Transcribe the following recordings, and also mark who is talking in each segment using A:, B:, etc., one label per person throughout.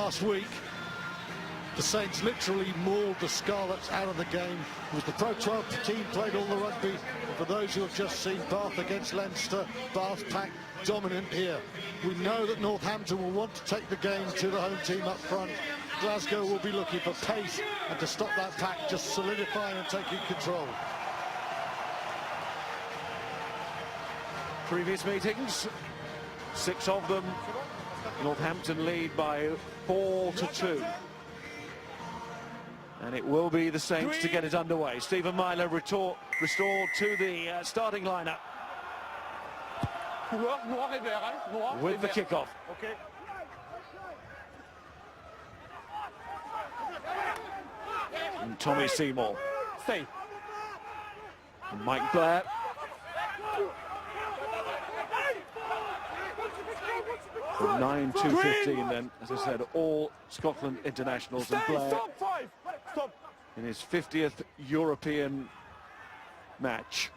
A: last week, the Saints literally mauled the Scarlets out of the game. It was the Pro 12 team played all the rugby. And for those who have just seen Bath against Leinster, Bath pack dominant here. We know that Northampton will want to take the game to the home team up front. Glasgow will be looking for pace and to stop that pack just solidifying and taking control.
B: Previous meetings, 6 of them, Northampton lead by 4-2. And it will be the Saints to get it underway. Stephen Myler restored to the starting lineup with the kickoff.
C: Okay.
B: And Tommy Seymour.
C: Stay.
B: And Mike Blair. From 9 to 15 then, as I said, all Scotland internationals. And Blair in his 50th European match,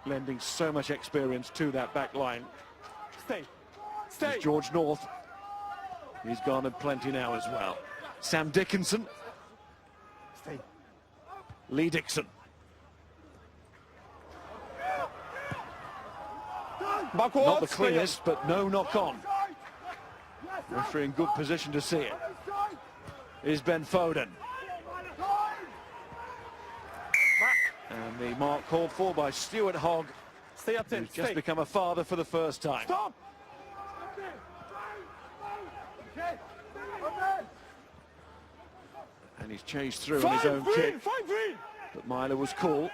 B: lending so much experience to that back line.
C: Stay.
B: There's George North. He's garnered plenty now as well. Sam Dickinson.
C: Stay.
B: Lee Dixon.
C: Backwards.
B: Not the cleanest, but no knock on. Referee in good position to see it. Is Ben Foden. And the mark called for by Stuart Hogg,
C: Stay up
B: who's just become a father for the first time.
C: Stop.
B: And he's chased through on his own kick. But Myler was cool.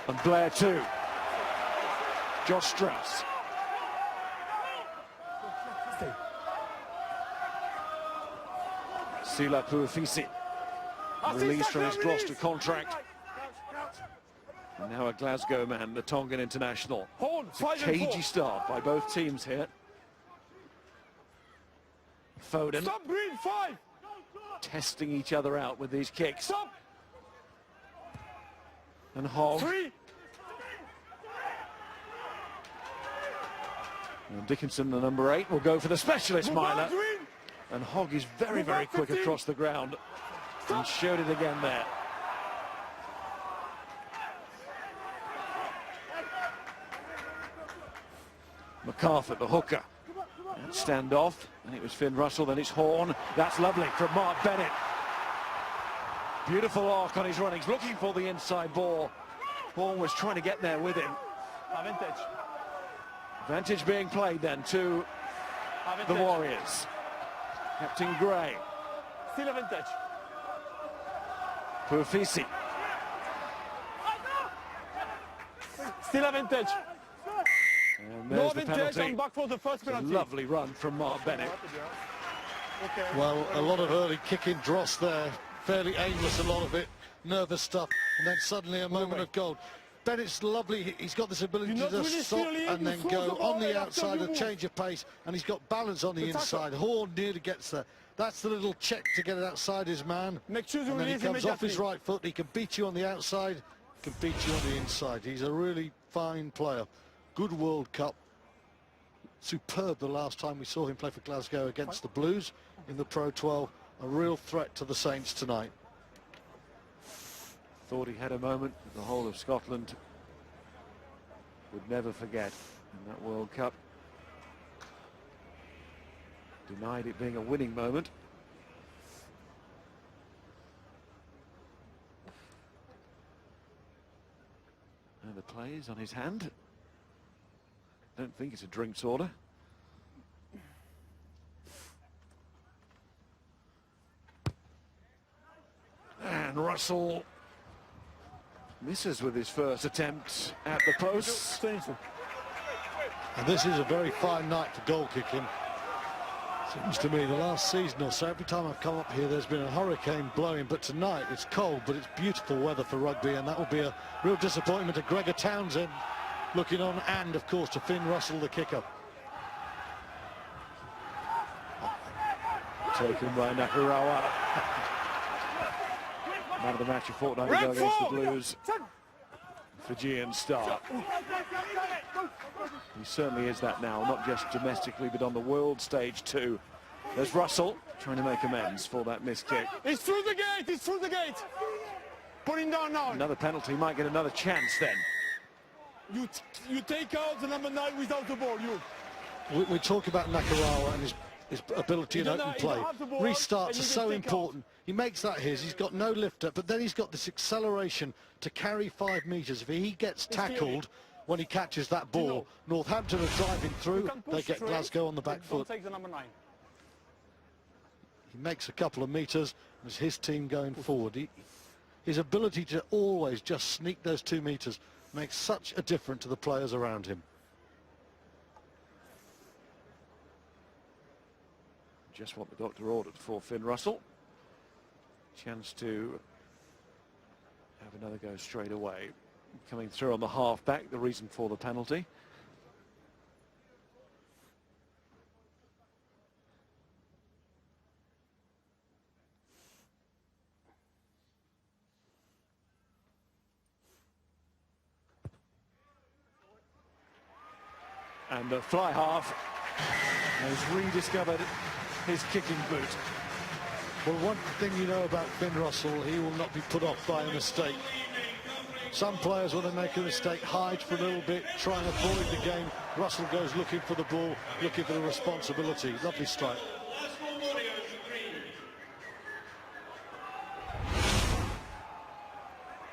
B: And Blair too. Josh Strauss. Sila Puafisi, released from his Gloucester contract. And now a Glasgow man, the Tongan international. It's a cagey start by both teams here. Foden.
C: Stop, Green, 5.
B: Testing each other out with these kicks.
C: Stop.
B: And Hogg.
C: 3.
B: And Dickinson, the number 8, will go for the specialist, Myler.
C: Green.
B: And Hogg is very, very quick across the ground. And showed it again there. MacArthur, the hooker. And stand off. And it was Finn Russell, then it's Horn. That's lovely from Mark Bennett. Beautiful arc on his runnings, looking for the inside ball. Horn was trying to get there with him.
C: Advantage.
B: Advantage being played then to the Warriors. Captain Gray.
C: Still advantage.
B: Puafisi.
C: Still advantage.
B: And
C: No
B: there's the
C: advantage,
B: penalty.
C: and back for the first penalty.
B: Lovely run from Mark Bennett.
A: Well, a lot of early kicking dross there, fairly aimless, a lot of it, nervous stuff, and then suddenly a moment of gold. Bennett's lovely, he's got this ability to just stop and then go on the outside, a change of pace, and he's got balance on the inside. Horn nearly gets there. That's the little check to get it outside his man. And then he comes off his right foot, he can beat you on the outside, can beat you on the inside. He's a really fine player. Good World Cup. Superb the last time we saw him play for Glasgow against the Blues in the Pro 12. A real threat to the Saints tonight.
B: Thought he had a moment that the whole of Scotland would never forget in that World Cup. Denied it being a winning moment. And the play is on his hand. Don't think it's a drinks order. And Russell misses with his first attempt at the post.
A: And this is a very fine night for goal kicking. Seems to me the last season or so, every time I've come up here there's been a hurricane blowing, but tonight it's cold, but it's beautiful weather for rugby, and that will be a real disappointment to Gregor Townsend looking on, and of course to Finn Russell, the kicker.
B: Taken by Nakarawa. Man of the match a fortnight ago against the Blues. Fijian star. He certainly is that now, not just domestically, but on the world stage too. There's Russell trying to make amends for that missed kick.
C: He's through the gate, he's through the gate. Put him down now.
B: Another penalty, might get another chance then.
C: You take out the number 9 without the ball, you.
A: We talk about Nakarawa and his ability in open play. Restarts are so important. He makes that his. He's got no lifter, but then he's got this acceleration to carry 5 metres. If he gets tackled when he catches that ball, Northampton are driving through. They get Glasgow on the back foot.
C: Take the number 9.
A: He makes a couple of metres. It's his team going forward. His ability to always just sneak those 2 metres makes such a difference to the players around him.
B: Just what the doctor ordered for Finn Russell. Chance to have another go straight away. Coming through on the half-back, the reason for the penalty. And the fly half has rediscovered his kicking boot.
A: Well, one thing you know about Finn Russell, he will not be put off by a mistake. Some players, when they make a mistake, hide for a little bit, try and avoid the game. Russell goes looking for the ball, looking for the responsibility. Lovely strike.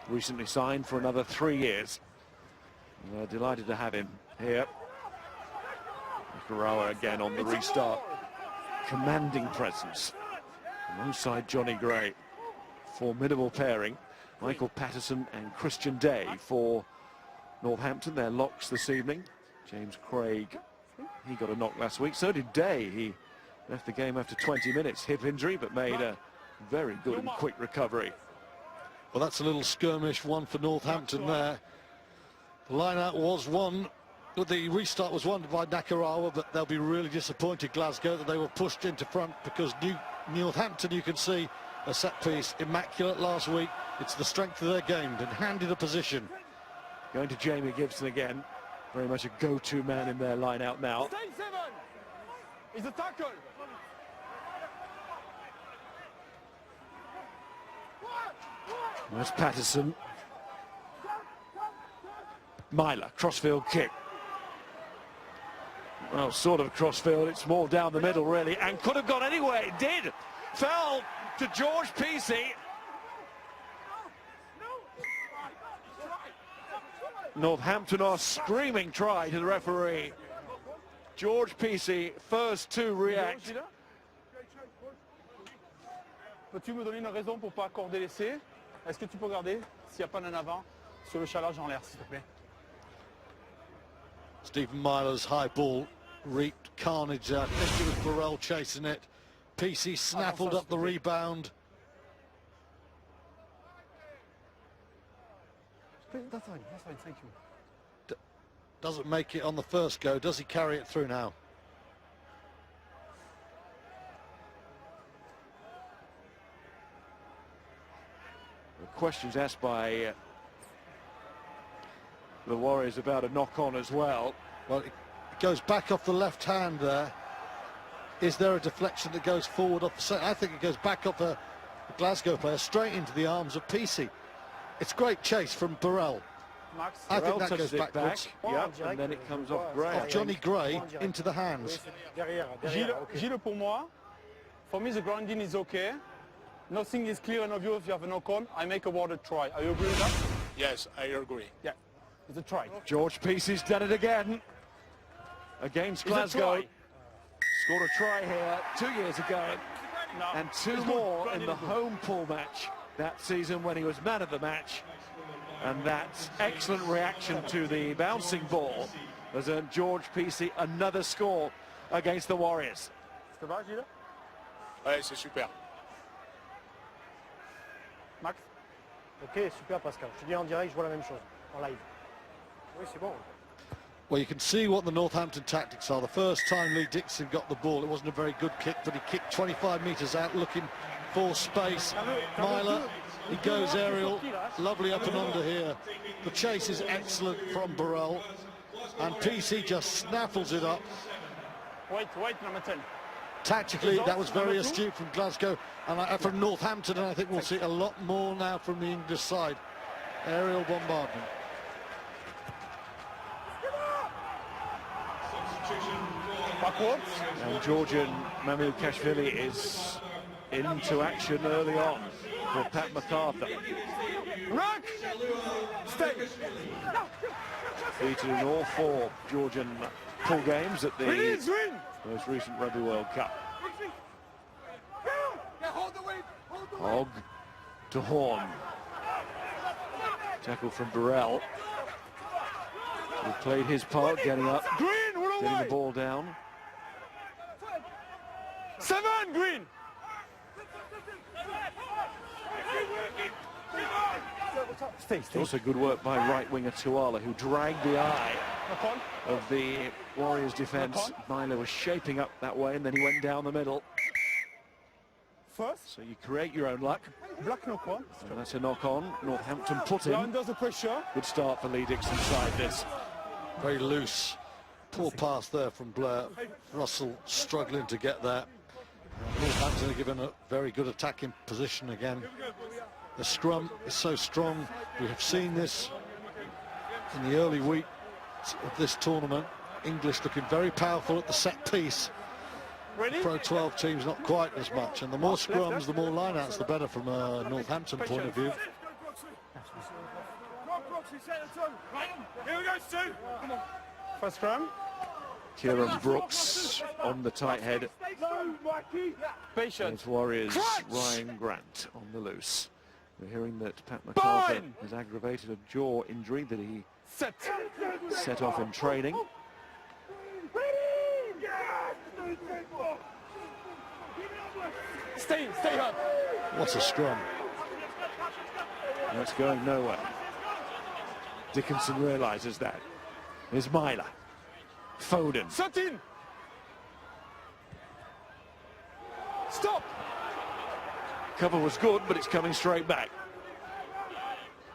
B: Recently signed for another 3 years. We're delighted to have him here. Nakarawa again on the restart. Commanding presence alongside Johnny Gray. Formidable pairing. Michael Patterson and Christian Day for Northampton. Their locks this evening. James Craig, he got a knock last week. So did Day. He left the game after 20 minutes. Hip injury, but made a very good and quick recovery.
A: Well, that's a little skirmish, one for Northampton there. The line-out was won. The restart was won by Nakarawa, but they'll be really disappointed, Glasgow, that they were pushed into front, because Northampton, you can see, a set piece, immaculate last week. It's the strength of their game, been handed a position.
B: Going to Jamie Gibson again. Very much a go-to man in their line-out now.
C: Stay 7. It's a tackle.
B: There's Patterson. Myler, crossfield kick. Well, sort of crossfield, it's more down the middle really, and could have gone anywhere, it did. Fell to George Peacey. Northampton are screaming try to the referee. George Peacey, first to react.
C: Peux-tu me donner une raison pour pas accorder l'essai? Est-ce que tu peux regarder s'il n'y a pas d'un avant sur le chalage en l'air, s'il te plaît?
A: Stephen Myler's high ball reaped carnage there. I think it was Burrell chasing it. Peacey snaffled up the rebound.
C: That's fine, thank you.
A: Doesn't make it on the first go. Does he carry it through now?
B: The questions asked by the Warriors about a knock-on as well.
A: Well, it goes back off the left hand there. Is there a deflection that goes forward off the centre? I think it goes back off the Glasgow player straight into the arms of Peacey. It's great chase from Burrell.
C: Max,
A: I think
B: Burrell
A: that goes
B: touches it
A: backwards.
B: back. Yep, and then it comes off Gray.
A: Off Johnny Gray into the hands.
C: Gilles, pour moi, for me the grounding is okay. Nothing is clear and obvious if you have a knock-on. I make a worded try. Are you agree with that?
D: Yes, I agree.
C: Yeah, it's a try.
B: George Peacey's done it again against Glasgow. Scored a try here 2 years ago, and 2 more in the home pool match that season when he was man of the match. And that excellent reaction to the bouncing ball has earned George Peacey another score against the Warriors.
C: Ça va, Gilles?
D: Ouais, c'est super.
C: Max?
E: Ok, super Pascal. Je te dis en direct, je vois la même chose, en live. Oui, c'est bon.
A: Well, you can see what the Northampton tactics are. The first time Lee Dixon got the ball, it wasn't a very good kick, but he kicked 25 metres out looking force space. Myler, he goes aerial, lovely up and under here. The chase is excellent from Burrell, and PC just snaffles it up.
C: Wait, number 10.
A: Tactically, that was very astute from Glasgow and from Northampton, and I think we'll see a lot more now from the English side. Aerial bombardment.
C: Backwards.
B: And Georgian Mamukashvili is into action early on for Pat MacArthur.
C: Rock! Stay!
B: Defeated in all 4 Georgian full games at the most recent Rugby World Cup. Hogg to Horn. Tackle from Burrell. He played his part, getting up, getting the ball down.
C: 7, Green! Stay.
B: Also good work by right winger Tuala, who dragged the eye of the Warriors' defence. Myler was shaping up that way, and then he went down the middle.
C: First.
B: So you create your own luck.
C: Black knock on.
B: And that's a knock on. Northampton put in.
C: Under the pressure.
B: Good start for Lee Dixon side this.
A: Very loose. Poor pass there from Blair. Russell struggling to get there. Northampton are given a very good attacking position again. The scrum is so strong. We have seen this in the early weeks of this tournament. English looking very powerful at the set piece.
C: Ready?
A: Pro 12 teams not quite as much, and the more scrums, the more lineouts, the better from a Northampton point of view.
C: Here we go, Stu. First scrum.
B: Kieran Brooks on the tight head.
C: Patience.
B: Warriors Ryan Grant on the loose. We're hearing that Pat MacArthur has aggravated a jaw injury that he set off in training.
C: Stay up.
A: What a scrum.
B: That's going nowhere. Dickinson realises that. Here's Myler. Foden.
C: Sutton. Stop.
B: Cover was good, but it's coming straight back.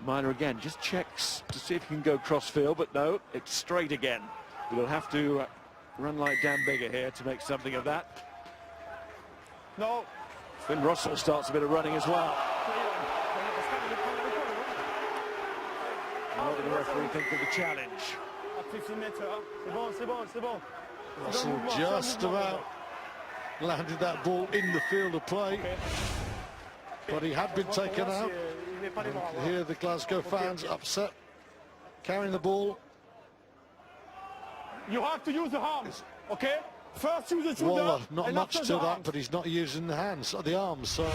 B: Myler again just checks to see if he can go crossfield, but no, it's straight again. We'll have to run like Dan Bigger here to make something of that.
C: No.
B: Finn Russell starts a bit of running as well. What did the referee think of the challenge?
C: 50 metres. C'est bon.
A: Russell just about landed that ball in the field of play, but he had been taken out. And here the Glasgow fans upset, carrying the ball.
C: You have to use the arms, okay? First use the shoulder.
A: Waller, not much to that, but he's not using the hands, the arms, so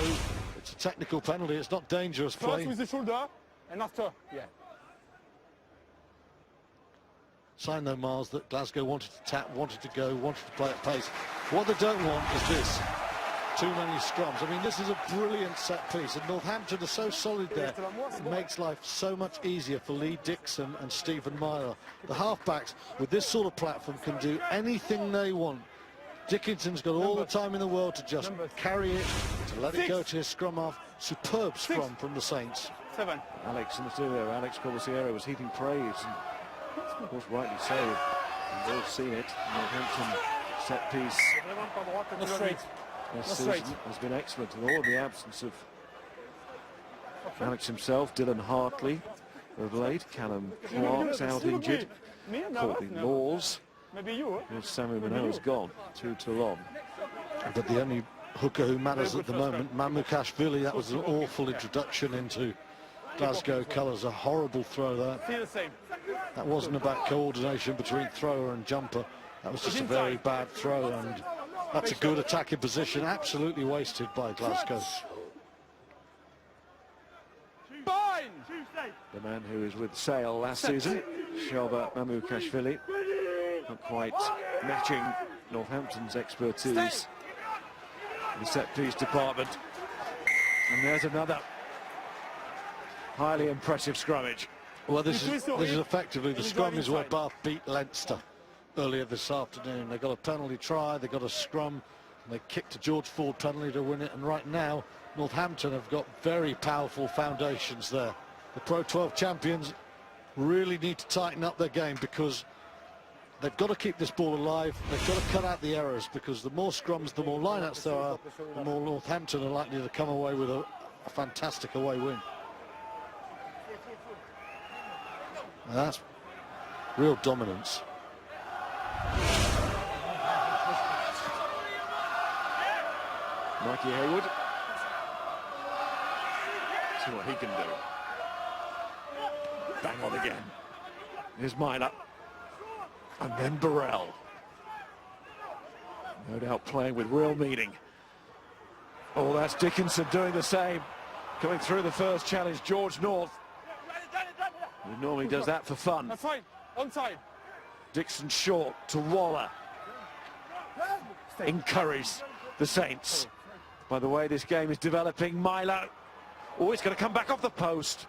A: it's a technical penalty. It's not dangerous play.
C: First with the shoulder, and after, yeah.
A: Sign though, Miles, that Glasgow wanted to tap, wanted to go, wanted to play at pace. What they don't want is this. Too many scrums. I mean, this is a brilliant set piece, and Northampton are so solid there. It makes life so much easier for Lee Dixon and Stephen Myler. The halfbacks, with this sort of platform, can do anything they want. Dickinson's got all the time in the world to just carry it, to let it go to his scrum half. Superb scrum from the Saints.
C: 7.
B: Alex in the studio, Alex Corbisiero was heaping praise, and of course rightly so. We've all seen it. Northampton set piece this season has been excellent, in all of the absence of Alex himself, Dylan Hartley of late, Callum Clark's out injured, Courtney Laws, and Samu Manoa's gone to Toulon.
A: But the only hooker who matters at the moment, Mamukashvili, that was an awful introduction into Glasgow colours, a horrible throw there. That wasn't about coordination between thrower and jumper, that was just a very bad throw, and that's a good attacking position, absolutely wasted by Glasgow.
B: The man who was with Sale last season, Shoba Mamukashvili, not quite matching Northampton's expertise in the set-piece department. And there's another highly impressive scrummage.
A: Well, this is effectively the scrum where Bath beat Leinster earlier this afternoon. They got a penalty try, they got a scrum, They kicked to George Ford penalty to win it, and right now Northampton have got very powerful foundations there. The Pro 12 champions really need to tighten up their game, because they've got to keep this ball alive. They've got to cut out the errors, because the more scrums, the more lineouts there are, the more Northampton are likely to come away with a fantastic away win. And that's real dominance.
B: Mikey Hayward. See what he can do. Bang on again. Here's Myler. And then Burrell. No doubt playing with real meaning. Oh, that's Dickinson doing the same. Coming through the first challenge, George North. He normally does that for fun.
C: That's fine. Onside.
B: Dixon short to Waller. Encourage the Saints. By the way this game is developing, Myler. Oh, it's going to come back off the post.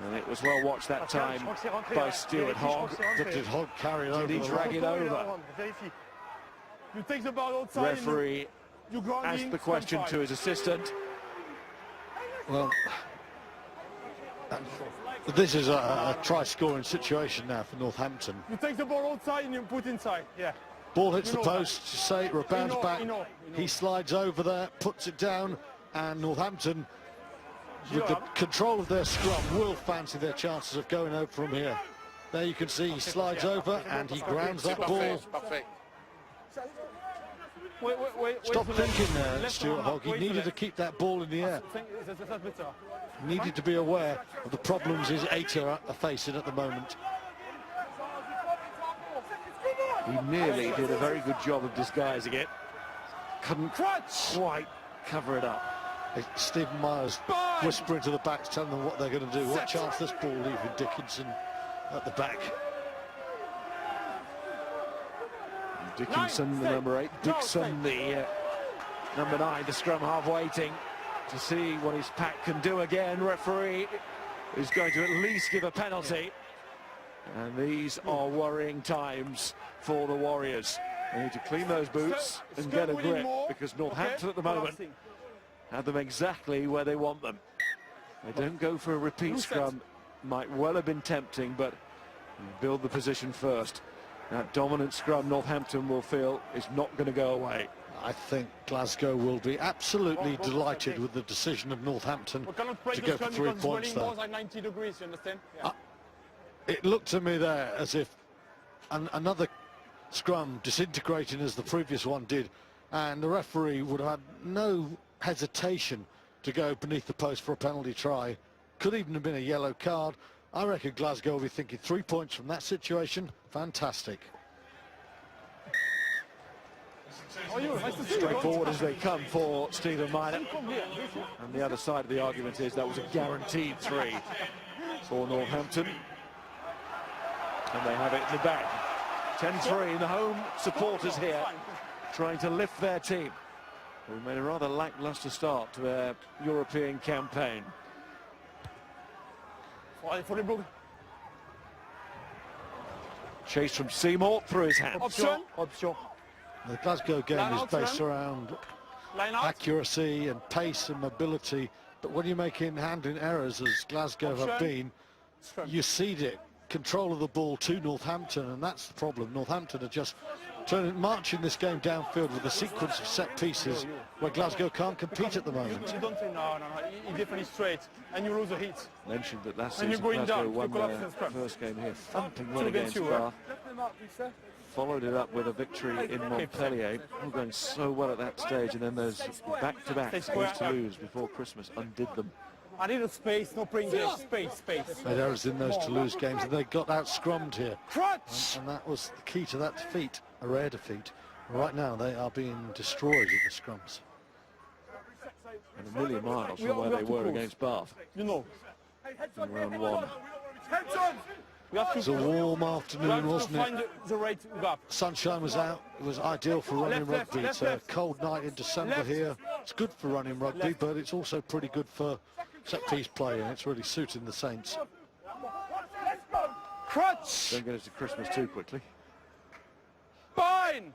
B: And it was well watched that time by Stuart Hogg.
A: Did Hogg carry it over?
B: Did he drag it over?
C: You take the ball outside.
B: Referee asked the question to his assistant.
A: Well, this is a try-scoring situation now for Northampton.
C: You take the ball outside and you put inside. Yeah.
A: Ball hits the post, you say, rebounds back. He slides over there, puts it down, and Northampton, with the control of their scrum, will fancy their chances of going out from here. There you can see he slides over and he grounds that ball. Stop thinking there, Stuart Hogg. He needed to keep that ball in the air. He needed to be aware of the problems his eight are facing at the moment.
B: He nearly did a very good job of disguising it. Couldn't quite cover it up.
A: Stephen Myers whispering to the backs, telling them what they're going to do. What chance this ball leaving Dickinson at the back.
B: Dickinson, the number 8. Dixon, the number 9, the scrum half, waiting to see what his pack can do again. Referee is going to at least give a penalty. And these are worrying times for the Warriors. They need to clean those boots and get a grip, because Northampton at the moment have them exactly where they want them. They don't go for a repeat scrum. Might well have been tempting, but build the position first. That dominant scrum Northampton will feel is not going to go away.
A: I think Glasgow will be absolutely delighted with the decision of Northampton to go for 3 points there.
C: Like 90 degrees, you understand? Yeah.
A: It looked to me there as if another scrum disintegrating as the previous one did, and the referee would have had no hesitation to go beneath the post for a penalty try. Could even have been a yellow card. I reckon Glasgow will be thinking 3 points from that situation. Fantastic.
B: Straightforward as they come for Stephen Myler. And the other side of the argument is that was a guaranteed 3 for Northampton. And they have it in the bag. 10-3, the home supporters here trying to lift their team, who made a rather lacklustre start to their European campaign. Chase from Seymour through his hands.
C: Option.
A: The Glasgow game is based around accuracy and pace and mobility, but when you're making handling errors, as Glasgow have been, you cede it, control of the ball to Northampton, and that's the problem. Northampton are just marching this game downfield with a sequence of set pieces where Glasgow can't compete at the moment.
C: You don't say no, you definitely straight, and you lose the heat.
B: Mentioned that last season Glasgow won their first game here, thumping one against Bath. Followed it up with a victory in Montpellier. All going so well at that stage, and then those back-to-backs against Toulouse before Christmas undid them.
C: I need a space, no playing game. Space.
A: Made errors in those Toulouse games, and they got out-scrummed here. And that was the key to that defeat, a rare defeat. Right now, they are being destroyed in the scrums.
B: And a million miles from where they were against Bath.
C: You know.
B: In round 1.
A: It was a warm afternoon, wasn't it?
C: The right gap.
A: Sunshine was out. It was ideal for running rugby. It's a cold night in December here. It's good for running rugby, but it's also pretty good for set-piece play, and it's really suiting the Saints.
C: Crutch!
B: Don't get us to Christmas too quickly.
C: Fine!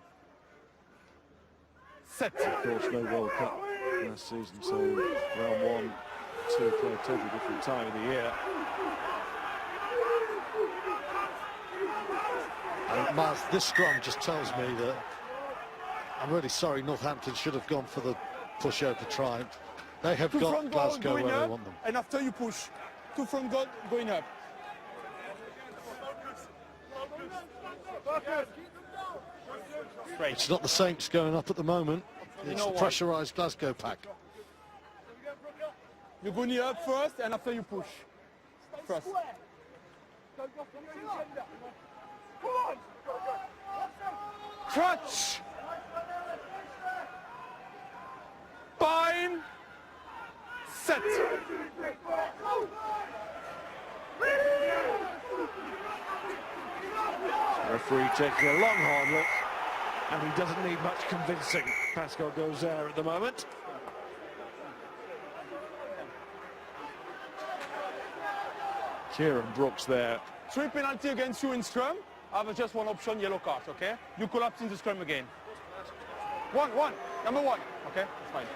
C: set.
B: Of course, no World Cup last season, so round 1, 2 occur at a totally different time of the year.
A: Miles, this scrum just tells me that I'm really sorry Northampton should have gone for the pushover try. They have got Glasgow where they want them.
C: And after you push, 2 front goal going up.
A: It's not the Saints going up at the moment. It's the pressurised Glasgow pack.
C: You go knee up first and after you push. First. Crutch! Bind! Set!
B: Referee taking a long hard look, and he doesn't need much convincing. Pascal goes there at the moment. Kieran Brooks there.
C: 3 penalty against you in scrum. I have just one option, yellow card, okay? You collapse in the scrum again. Number one, okay? It's fine.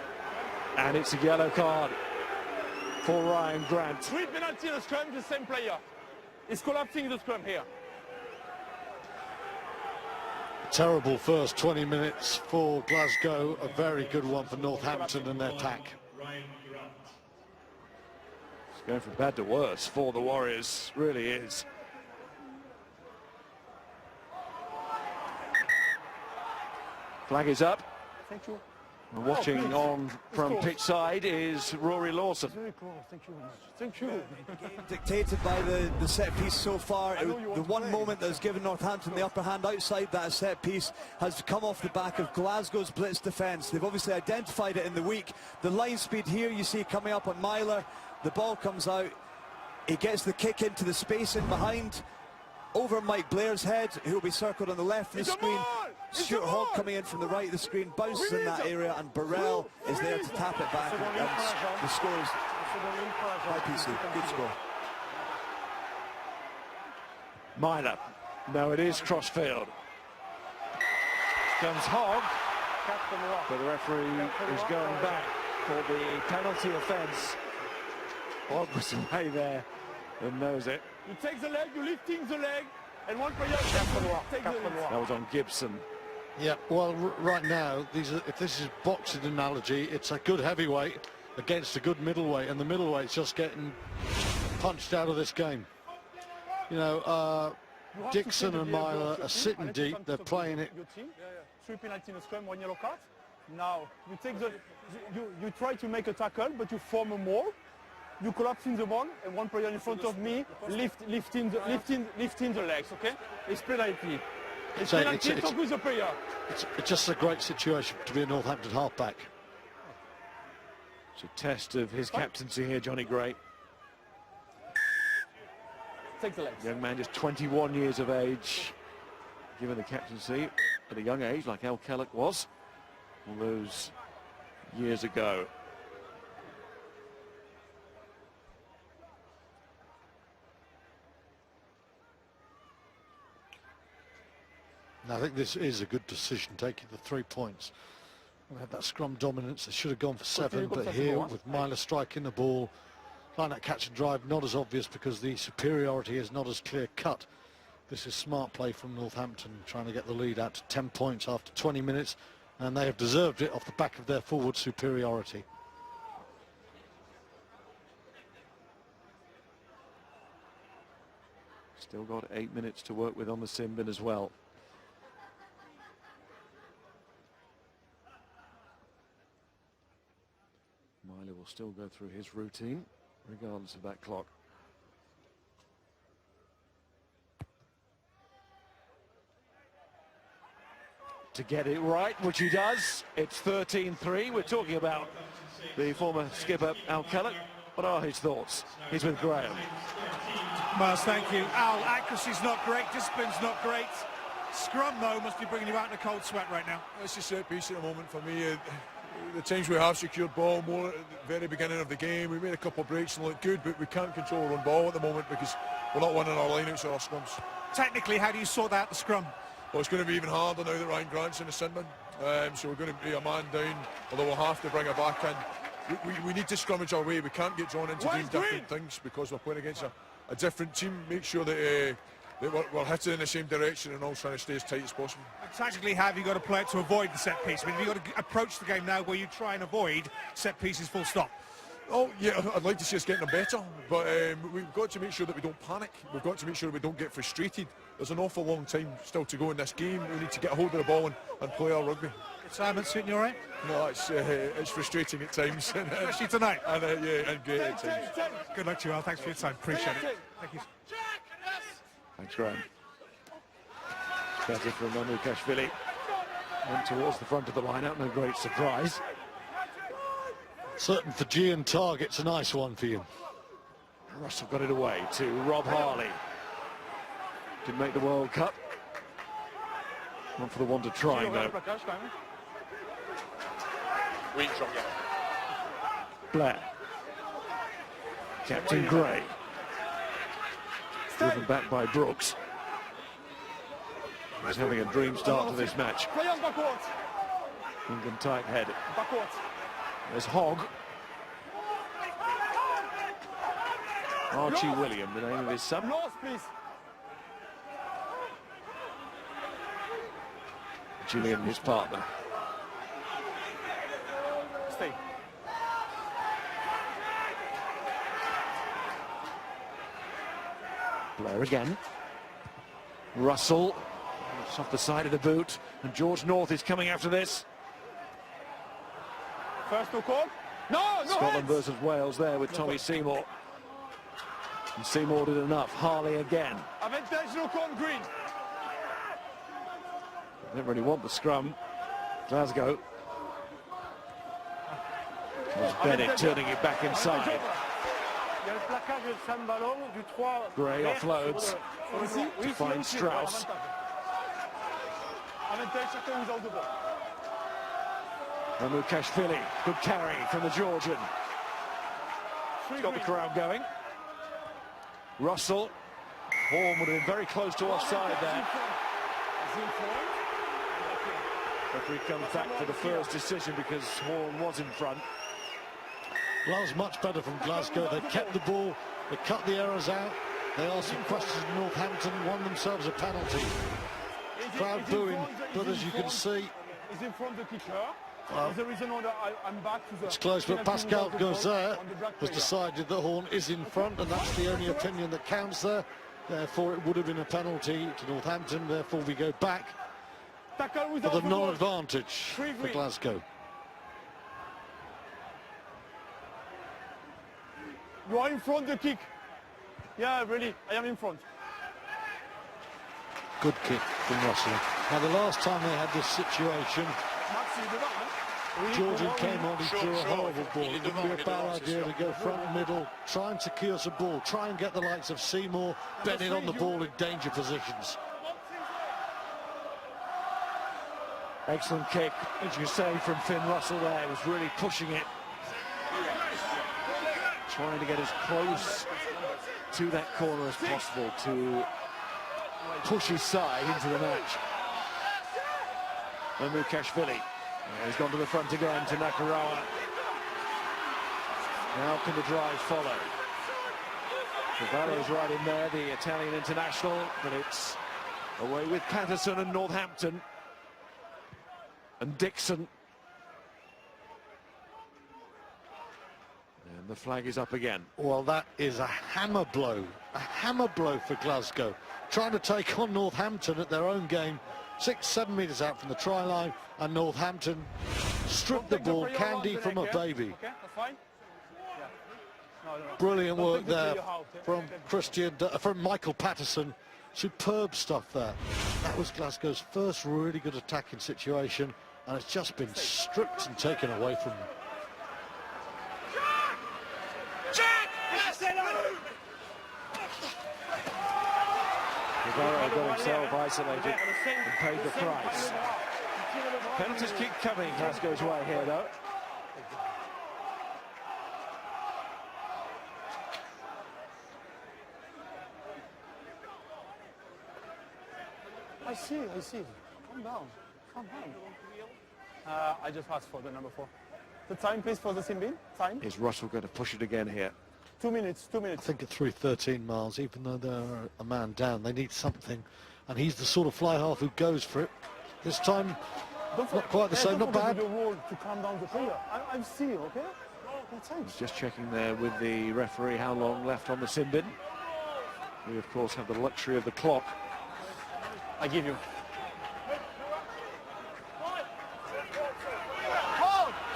B: And it's a yellow card for Ryan Grant.
C: 3 penalty in the scrum, the same player. He's collapsing the scrum here.
A: Terrible first 20 minutes for Glasgow, a very good one for Northampton and their pack.
B: It's going from bad to worse for the Warriors, really is. Flag is up.
C: Thank you.
B: And watching on from pitch side is Rory Lawson.
C: Very close, thank you. Thank you.
F: Dictated by the set piece so far. The one moment that has given Northampton the upper hand outside that set piece has come off the back of Glasgow's blitz defence. They've obviously identified it in the week. The line speed here you see coming up on Myler. The ball comes out. He gets the kick into the space in behind. Over Mike Blair's head, who will be circled on the left of the screen. Stuart Hogg coming in from the right of the screen, bounces in that area, and Burrell is there to tap it back. And the score is by PC. Good score.
B: Myler. No, it is crossfield. Comes Hogg, but the referee is going back for the penalty offence. Hogg was away there and knows it.
C: You take the leg, you lifting the leg, and one player takes the leg.
B: That was on Gibson.
A: Yeah, well, right now, if this is boxing analogy, it's a good heavyweight against a good middleweight, and the middleweight's just getting punched out of this game. You know, Dixon and Myler are sitting deep, they're playing it.
C: 3 penalty in a scrum, 1 yellow card. Now, you take you try to make a tackle, but you form a more. You collapse in the ball, and one player in front of me lifting the legs, okay? It's penalty. It's penalty, talk with the player.
A: It's just a great situation to be a Northampton halfback.
B: It's a test of his captaincy here, Johnny Gray.
C: Take the legs.
B: Young man, just 21 years of age, given the captaincy at a young age, like Al Kellett was all those years ago.
A: And I think this is a good decision, taking the 3 points. We had that scrum dominance. They should have gone for 7, but here with Myler striking the ball, line that catch and drive, not as obvious because the superiority is not as clear cut. This is smart play from Northampton, trying to get the lead out to 10 points after 20 minutes, and they have deserved it off the back of their forward superiority.
B: Still got 8 minutes to work with on the sin bin as well. Myler will still go through his routine, regardless of that clock. To get it right, which he does. It's 13-3. We're talking about the former skipper, Al Kellett. What are his thoughts? He's with Graham.
G: Miles, thank you. Al, accuracy's not great, discipline's not great. Scrum, though, must be bringing you out in a cold sweat right now.
H: It's a set piece at the moment for me. The times we have secured ball more at the very beginning of the game, we made a couple of breaks and looked good, but we can't control our own ball at the moment because we're not winning our lineouts or our scrums.
G: Technically, how do you sort out the scrum?
H: Well, it's going to be even harder now that Ryan Grant's in the sin bin So we're going to be a man down, although we'll have to bring it back in. We need to scrummage our way. We can't get drawn into doing different things because we're playing against a different team. Make sure that, we're hitting in the same direction and all trying to stay as tight as possible.
G: Tactically, how have you got to play it to avoid the set piece? I mean, have you got to approach the game now where you try and avoid set pieces full stop?
H: Oh, yeah, I'd like to see us getting them better, but we've got to make sure that we don't panic. We've got to make sure we don't get frustrated. There's an awful long time still to go in this game. We need to get a hold of the ball and play our rugby.
G: Simon, suiting you all right?
H: No, it's frustrating at times.
G: Especially tonight.
H: And, yeah, and great at times.
G: Good luck to you, Al. Thanks for your time. Appreciate it. Thank you.
B: Thanks, Graham. Better from Mamukashvili. Went towards the front of the line-out, no great surprise.
A: Certain Fijian target's a nice one for you.
B: Russell got it away to Rob Harley. Didn't make the World Cup. Not for the want of trying, though. Blair. Captain Gray. Driven back by Brooks. He's having a dream start to this match. England tight head. There's Hogg. Archie William, the name of his son. Julian, his partner. Blair again. Russell. It's off the side of the boot. And George North is coming after this.
C: First no call. No,
B: Scotland versus Wales there with Tommy Seymour. And Seymour did enough. Harley again.
C: Avantage no call, green.
B: Didn't really want the scrum. Glasgow. There's Bennett turning it back inside. Gray offloads to find Strauss. Mamukashvili, good carry from the Georgian. He's got the crowd going. Russell. Horn would have been very close to offside there. Referee comes back for the first decision because Horn was in front.
A: Well, that was much better from Glasgow. They kept the ball, they cut the errors out, they asked some questions in Northampton, won themselves a penalty. Crowd booing, but as you can see,
C: he's in front of the kicker. The reason why I'm back to the
A: it's close, but Pascal Gauzet has decided that Horn is in front, and that's the only opinion that counts there. Therefore, it would have been a penalty to Northampton. Therefore, we go back with a non-advantage for Glasgow.
C: You are in front of the kick. Yeah, really, I am in front.
A: Good kick from Russell. Now, the last time they had this situation, Georgian came on, he threw a horrible ball. It would be a bad idea to go front middle, try and secure some ball, try and get the likes of Seymour, Bennett on the ball in danger positions.
B: Excellent kick, as you say, from Finn Russell there. He was really pushing it. Trying to get as close to that corner as possible to push his side into the match. Mamukashvili. He's gone to the front again to Nakarawa. Now can the drive follow? Cavallo's right in there, the Italian international, but it's away with Patterson and Northampton. And Dixon. And the flag is up again.
A: Well, that is a hammer blow for Glasgow. Trying to take on Northampton at their own game, 6-7 metres out from the try line, and Northampton stripped the ball candy from a baby.
C: Okay, that's fine.
A: Brilliant work there from Michael Patterson. Superb stuff there. That was Glasgow's first really good attacking situation, and it's just been stripped and taken away from them.
B: Navarro got himself isolated and paid the price. Penalties keep coming Glasgow's way here, though.
C: I see. Calm down. I just asked for the number 4. The time, please, for the sin bin. Time.
B: Is Russell going to push it again here?
C: 2 minutes, 2
A: I
C: minutes.
A: think at 3:13 miles, even though they're a man down, they need something. And he's the sort of fly half who goes for it. This time, not quite the same, not bad.
C: The rule to calm down the player. I'm still, okay? That's it.
B: He's just checking there with the referee how long left on the sin bin. We, of course, have the luxury of the clock.
C: I give you.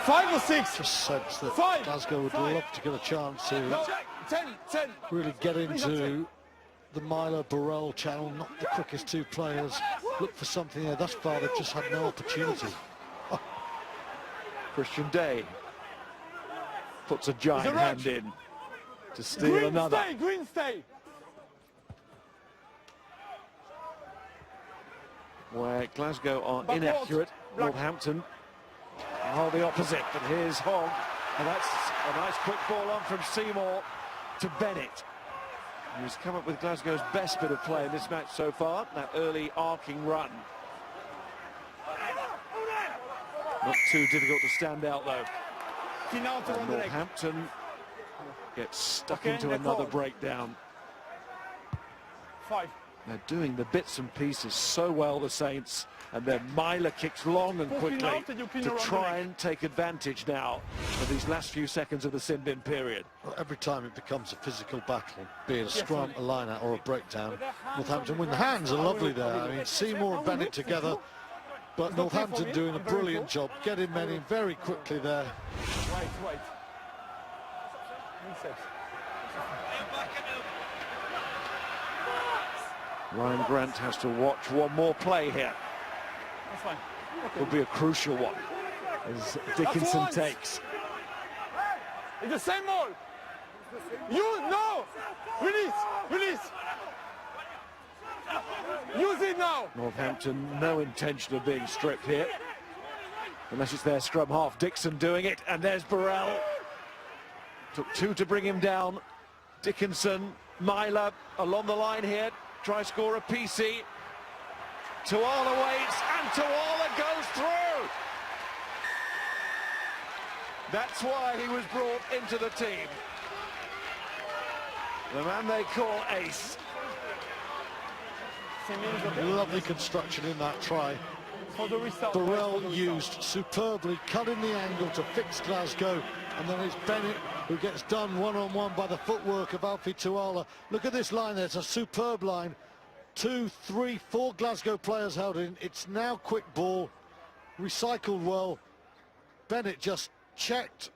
C: 5 or 6?
A: Just sense that
C: 5,
A: Glasgow would
C: 5.
A: love to get a chance to
C: 10.
A: really get into the Myler-Burrell channel, not the quickest 2 players. Look for something there. Thus far, they've just had no opportunity. Oh.
B: Christian Day puts a giant hand in to steal another.
C: Green stay.
B: Where Glasgow are inaccurate, Northampton are the opposite. But here's Hogg, and that's a nice quick ball on from Seymour to Bennett. He's come up with Glasgow's best bit of play in this match so far, that early arcing run. Not too difficult to stand out, though. And Northampton gets stuck into another breakdown.
C: 5.
B: They're doing the bits and pieces so well, the Saints, and then Myler kicks long and quickly to try and take advantage now of these last few seconds of the sin bin period.
A: Well, every time it becomes a physical battle, be it a scrum, a line-out or a breakdown, Northampton win. The hands are lovely there. I mean, Seymour and Bennett together, but Northampton doing a brilliant job, getting men in very quickly there.
C: Right.
B: Ryan Grant has to watch one more play here.
C: That's fine.
B: Will be a crucial one as Dickinson takes.
C: It's the same ball. Release. Use it now.
B: Northampton, no intention of being stripped here, unless it's their scrum half. Dixon doing it, and there's Burrell. Took 2 to bring him down. Dickinson, Myler along the line here. Try score a PC. Tuala waits, and Tuala goes through. That's why he was brought into the team. The man they call Ace.
A: Lovely construction in that try. Burrell used superbly, cutting the angle to fix Glasgow, and then it's Bennett who gets done one-on-one by the footwork of Alfie Tuala. Look at this line there, it's a superb line. 2, 3, 4 Glasgow players held in. It's now quick ball, recycled well. Bennett just checked.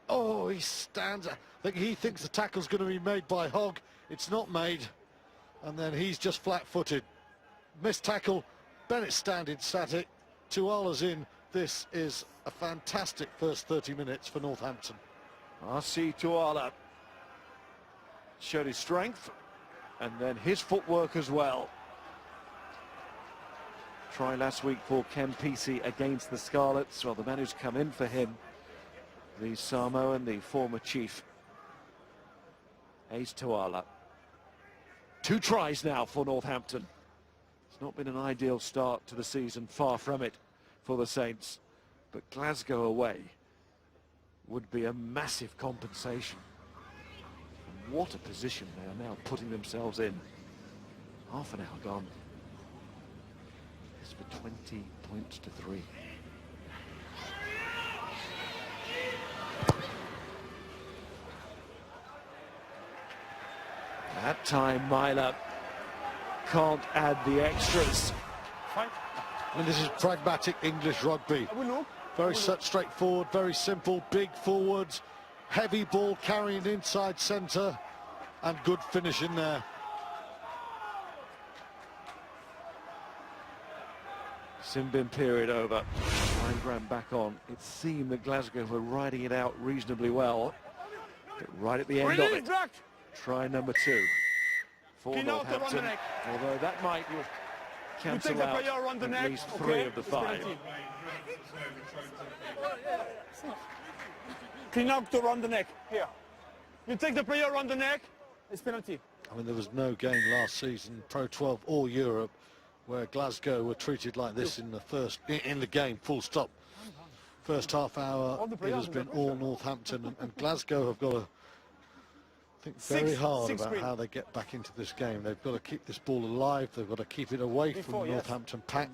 A: Oh, he stands. I think he thinks the tackle's going to be made by Hogg. It's not made. And then he's just flat-footed. Missed tackle. Bennett standing static. Tuala's in. This is a fantastic first 30 minutes for Northampton.
B: RC Tuala showed his strength and then his footwork as well. Try last week for Ken Pesey against the Scarlets. Well, the man who's come in for him, the Samoan, the former chief, Ace Tuala. 2 tries now for Northampton. It's not been an ideal start to the season, far from it for the Saints, but Glasgow away would be a massive compensation. And what a position they are now putting themselves in. Half an hour gone. It's for 20 points to 3. That time Myler can't add the extras.
A: I mean, this is pragmatic English rugby. Very straightforward, very simple, big forwards, heavy ball carrying inside centre, and good finishing there.
B: Sin bin period over. Ryan Grant back on. It seemed that Glasgow were riding it out reasonably well, but right at the end of it, try number 2 for Northampton, although that might cancel out at least 3 of the 5.
C: Clean out to around the neck. Here. You take the player around the neck, it's penalty.
A: I mean, there was no game last season, Pro 12 or Europe, where Glasgow were treated like this in the game, full stop. First half hour, it has been all Northampton, and Glasgow have got to think very hard about how they get back into this game. They've got to keep this ball alive, they've got to keep it away from the Northampton pack.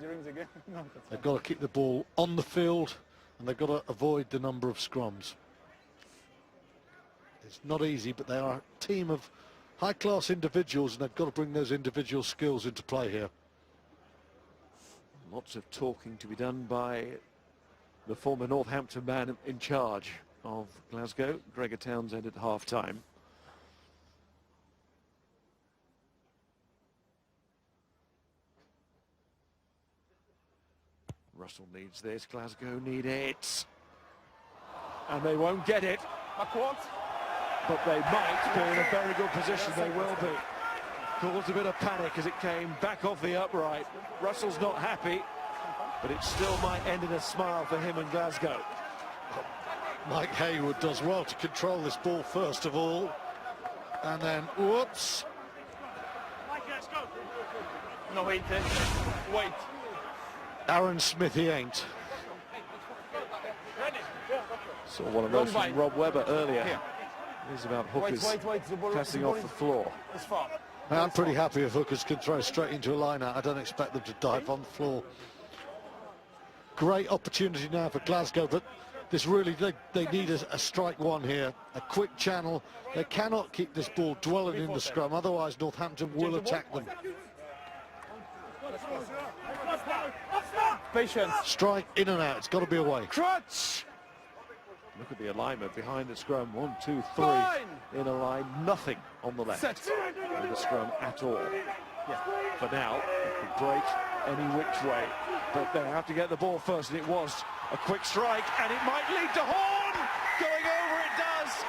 A: They've got to keep the ball on the field, and they've got to avoid the number of scrums. It's not easy, but they are a team of high-class individuals, and they've got to bring those individual skills into play here.
B: Lots of talking to be done by the former Northampton man in charge of Glasgow, Gregor Townsend, at half-time. Russell needs this, Glasgow need it. And they won't get it.
C: Backwards.
B: But they might be in a very good position, they will be. Caused a bit of panic as it came back off the upright. Russell's not happy, but it still might end in a smile for him and Glasgow.
A: Mike Hayward does well to control this ball first of all, and then whoops.
C: No, wait. Wait.
B: Aaron Smith, he ain't. Saw one of those from Rob Webber earlier. It's about hookers passing off the floor.
A: I'm pretty happy if hookers can throw straight into a line out. I don't expect them to dive on the floor. Great opportunity now for Glasgow, but this really, they need a strike one here, a quick channel. They cannot keep this ball dwelling in the scrum, otherwise Northampton will attack them.
C: Patience.
A: Strike in and out, it's got to be away.
C: Crutch!
B: Look at the alignment behind the scrum. 1, 2, 3 in a line. Nothing on the left in the scrum at all. For now, it could break any which way. But they have to get the ball first, and it was a quick strike, and it might lead to Horn. Going over, it does.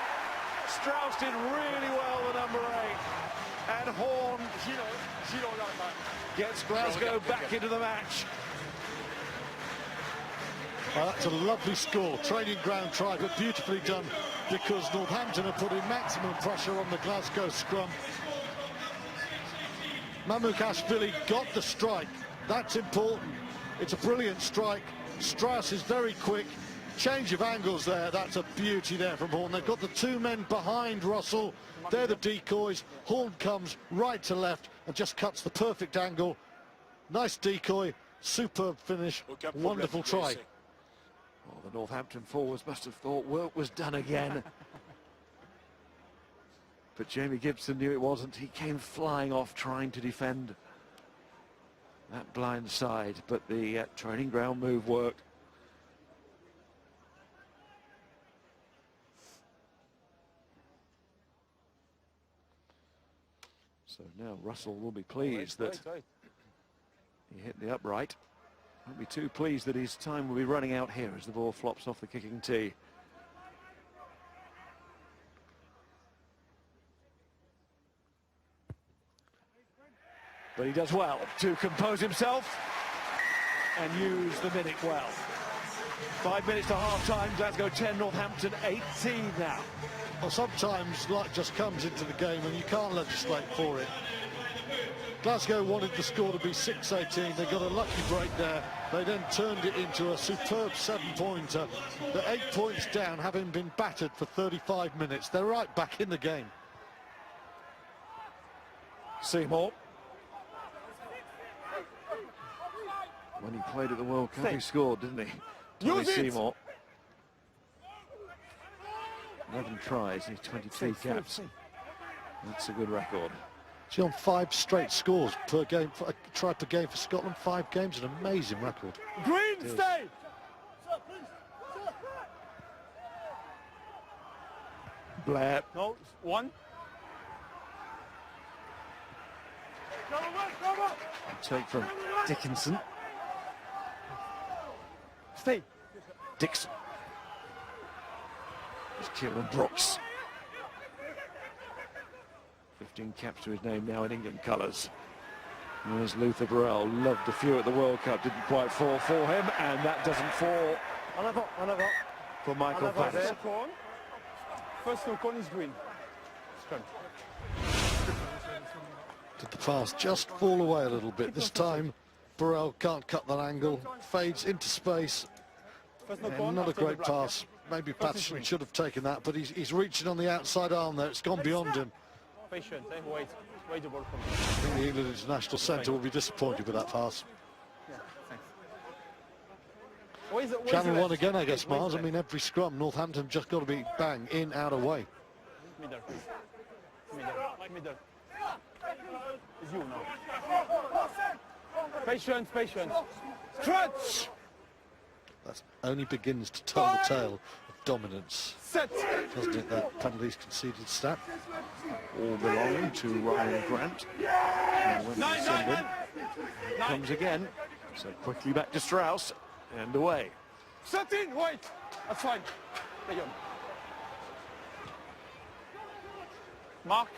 B: Strauss did really well, the number 8. And Horn gets Glasgow back into the match.
A: That's a lovely score. Training ground try, but beautifully done, because Northampton are putting maximum pressure on the Glasgow scrum. Mamukashvili got the strike. That's important. It's a brilliant strike. Strauss is very quick. Change of angles there. That's a beauty there from Horn. They've got the 2 men behind Russell. They're the decoys. Horn comes right to left and just cuts the perfect angle. Nice decoy. Superb finish. Wonderful try.
B: Well, the Northampton forwards must have thought work was done again. But Jamie Gibson knew it wasn't. He came flying off trying to defend that blind side, but the training ground move worked. So now Russell will be pleased that he hit the upright. Won't be too pleased that his time will be running out here as the ball flops off the kicking tee. But he does well to compose himself and use the minute well. 5 minutes to half-time, Glasgow 10, Northampton 18 now.
A: Well, sometimes luck just comes into the game and you can't legislate for it. Glasgow wanted the score to be 6-18. They got a lucky break there. They then turned it into a superb 7-pointer. They're 8 points down, having been battered for 35 minutes. They're right back in the game.
B: Seymour. When he played at the World Cup, he scored, didn't he? Tommy Seymour. 11 tries, he's 22 caps. That's a good record.
A: He's on 5 straight scores per game, try per game for Scotland. 5 games, an amazing record.
C: Green, stay!
B: Blair.
C: No, 1.
B: Take from Dickinson.
C: Stay.
B: Dixon. There's Kieran Brooks. 15 caps to his name now in England colours. There's Luther Burrell, loved a few at the World Cup, didn't quite fall for him, and that doesn't fall for Michael Patterson.
C: First no corner is green.
A: Did the pass just fall away a little bit? This time Burrell can't cut that angle, fades into space. And not a great pass. Maybe Patterson should have taken that, but he's reaching on the outside arm there. It's gone beyond him.
C: Patient, wait the ball from
A: I think the England international centre will be disappointed with that pass. Channel 1 again, I guess, Mars. I mean, every scrum, Northampton just got to be bang, in, out, away.
C: Middle. It's you now. Patience. Stretch!
A: That only begins to tell the tale of dominance.
C: Set!
A: Doesn't it, that penalties conceded stat?
B: All belonging to Ryan Grant.
C: Nine.
B: Comes again. So quickly back to Strauss and away.
C: Set in, wait! That's fine. Play on. Mark.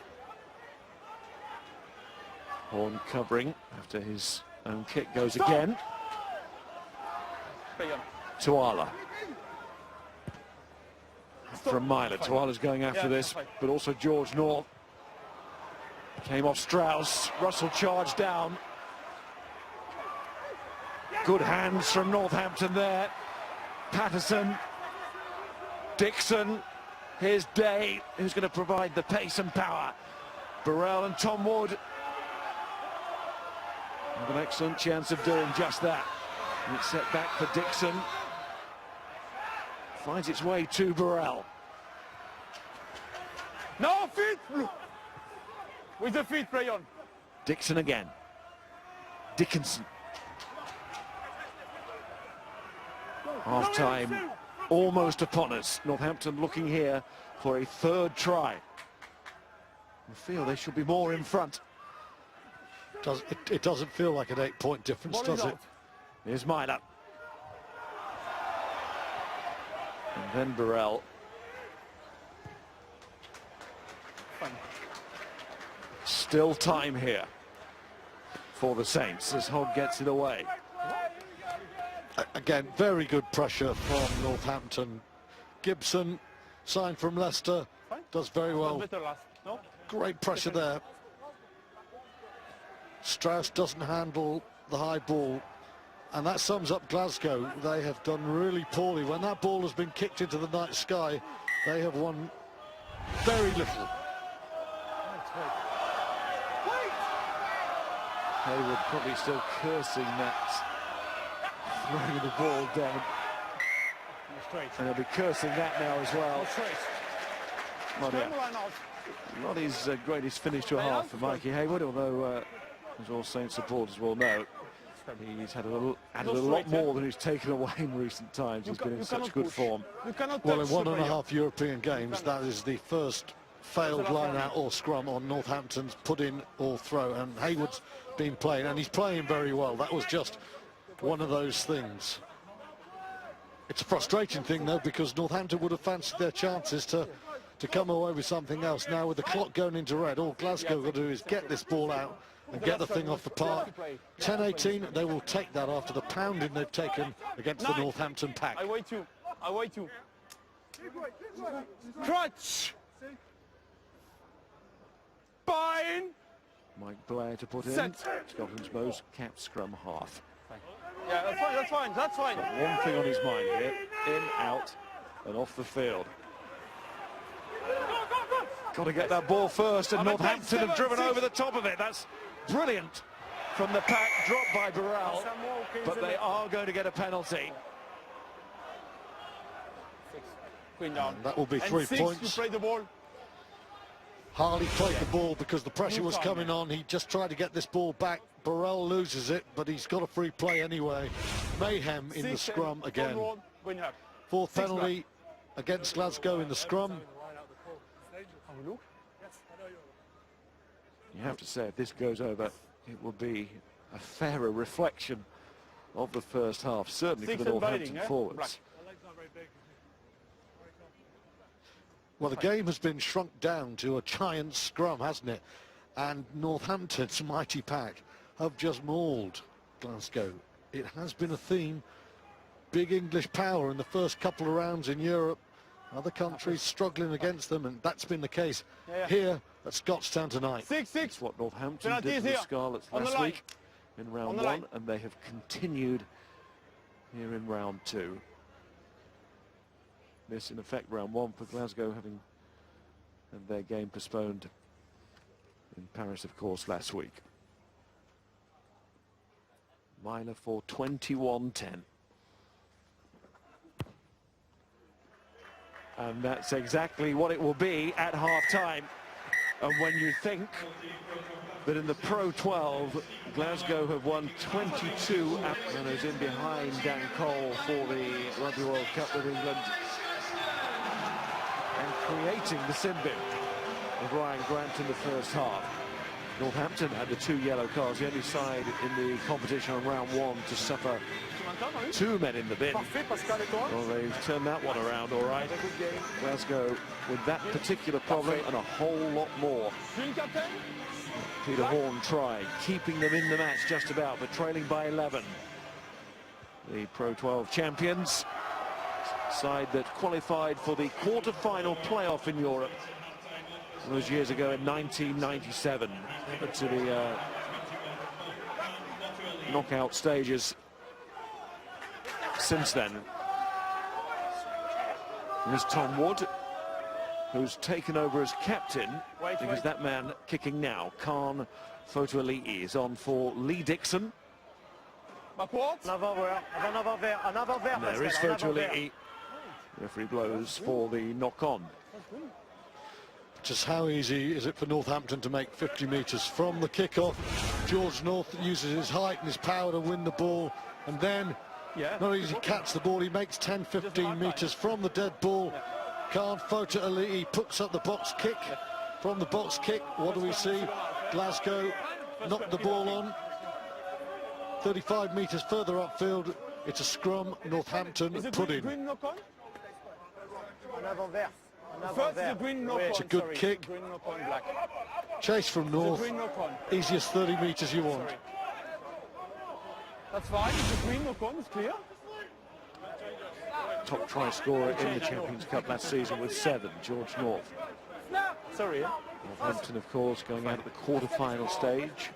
B: Horn covering after his own kick goes again.
C: Play on.
B: Tuala. From Myler. Tuala's going after this, but also George North. Came off Strauss. Russell charged down. Good hands from Northampton there. Patterson. Dixon. Here's Day, who's going to provide the pace and power. Burrell and Tom Wood have an excellent chance of doing just that. And it's set back for Dixon. Finds its way to Burrell.
C: No, feet! With the feet, play on.
B: Dixon again. Dickinson. Half-time almost upon us. Northampton looking here for a third try. I feel they should be more in front.
A: It doesn't feel like an 8-point difference, does it?
B: Here's Myler. And then Burrell. Still time here for the Saints as Hogg gets it away.
A: Again, very good pressure from Northampton. Gibson, signed from Leicester, does very well. Great pressure there. Strauss doesn't handle the high ball, and that sums up Glasgow. They have done really poorly. When that ball has been kicked into the night sky, they have won very little.
B: Hayward probably still cursing that, throwing the ball down. And he'll be cursing that now as well. Not his greatest finish to a half for Mikey Hayward, although, as all Saints supporters will know, he's had a lot more than he's taken away in recent times. He's been in such good form.
A: Well, in 1.5 European games, that is the first failed line-out or scrum on Northampton's put-in or throw, and Hayward's been playing, and he's playing very well. That was just one of those things. It's a frustrating thing, though, because Northampton would have fancied their chances to come away with something else. Now, with the clock going into red, all Glasgow got to do is get this ball out and get the thing off the park. 10-18, they will take that after the pounding they've taken against the Northampton pack.
C: I wait you. Crutch! Fine!
B: Mike Blair to put in. Scotland's most capped scrum half.
C: Yeah, that's fine.
B: One thing on his mind here, in, out, and off the field. Got to get that ball first, and Northampton have driven over the top of it. That's brilliant from the pack, dropped by Burrell, but they are going to get a penalty.
A: And that will be 3 points.
C: You play the ball.
A: Harley played the ball because the pressure was coming on. He just tried to get this ball back. Burrell loses it, but he's got a free play anyway. Mayhem in the scrum again. Fourth penalty against Glasgow in the scrum.
B: You have to say, if this goes over, it will be a fairer reflection of the first half, certainly for the Northampton forwards.
A: Well, the game has been shrunk down to a giant scrum, hasn't it? And Northampton's mighty pack have just mauled Glasgow. It has been a theme. Big English power in the first couple of rounds in Europe. Other countries struggling against them, and that's been the case here at Scottstown tonight.
C: 6-6.
B: What Northampton did to the Scarlets last week. in round one, and they have continued here in round two. This, in effect, round one for Glasgow, having had their game postponed in Paris, of course, last week. Myler for 21-10. And that's exactly what it will be at half-time. And when you think that in the Pro 12, Glasgow have won 22 and is in behind Dan Cole for the Rugby World Cup with England, and creating the sin bin of Ryan Grant in the first half. Northampton had the 2 yellow cards, the only side in the competition on round one to suffer 2 men in the bin. Well, they've turned that one around all right. Glasgow with that particular problem and a whole lot more. Peter Horn tried, keeping them in the match just about, but trailing by 11. The Pro 12 champions, side that qualified for the quarter-final playoff in Europe those years ago in 1997, but to the knockout stages since then. There's Tom Wood, who's taken over as captain, because that man kicking now, Khan Fotuali'i, is on for Lee Dixon. And there is Fotuali'i. Referee blows for the knock-on.
A: Just how easy is it for Northampton to make 50 metres from the kickoff? George North uses his height and his power to win the ball, and then not only does he catch the ball, he makes 10-15 metres from the dead ball. Khan Fotuali'i puts up the box kick. From the box kick, what do we see? Glasgow knocked the ball on. 35 metres further upfield, it's a scrum. Northampton put in. It's a good kick. Chase from North. Easiest 30 metres you want.
C: That's fine. It's a green knock-on, it's clear.
B: Top try scorer in the Champions Cup last season with 7, George North.
C: Sorry.
B: Northampton, of course, going out at the quarter-final stage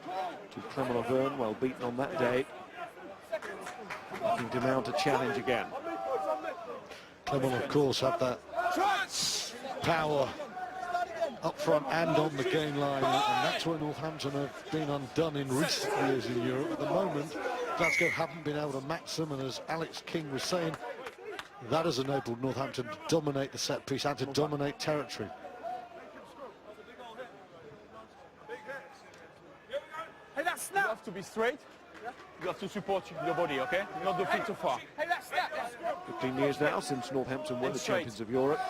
B: to Clement Auvergne, well beaten on that day. Looking to mount a challenge again.
A: Clement, of course, have that power up front and on the gain line, and that's where Northampton have been undone in recent years in Europe. At the moment, Glasgow haven't been able to match them, and as Alex King was saying, that has enabled Northampton to dominate the set piece and to dominate territory.
C: You have to be straight. You have to support your body, okay? Not the feet too far.
B: 15 years now since Northampton won the Champions of Europe.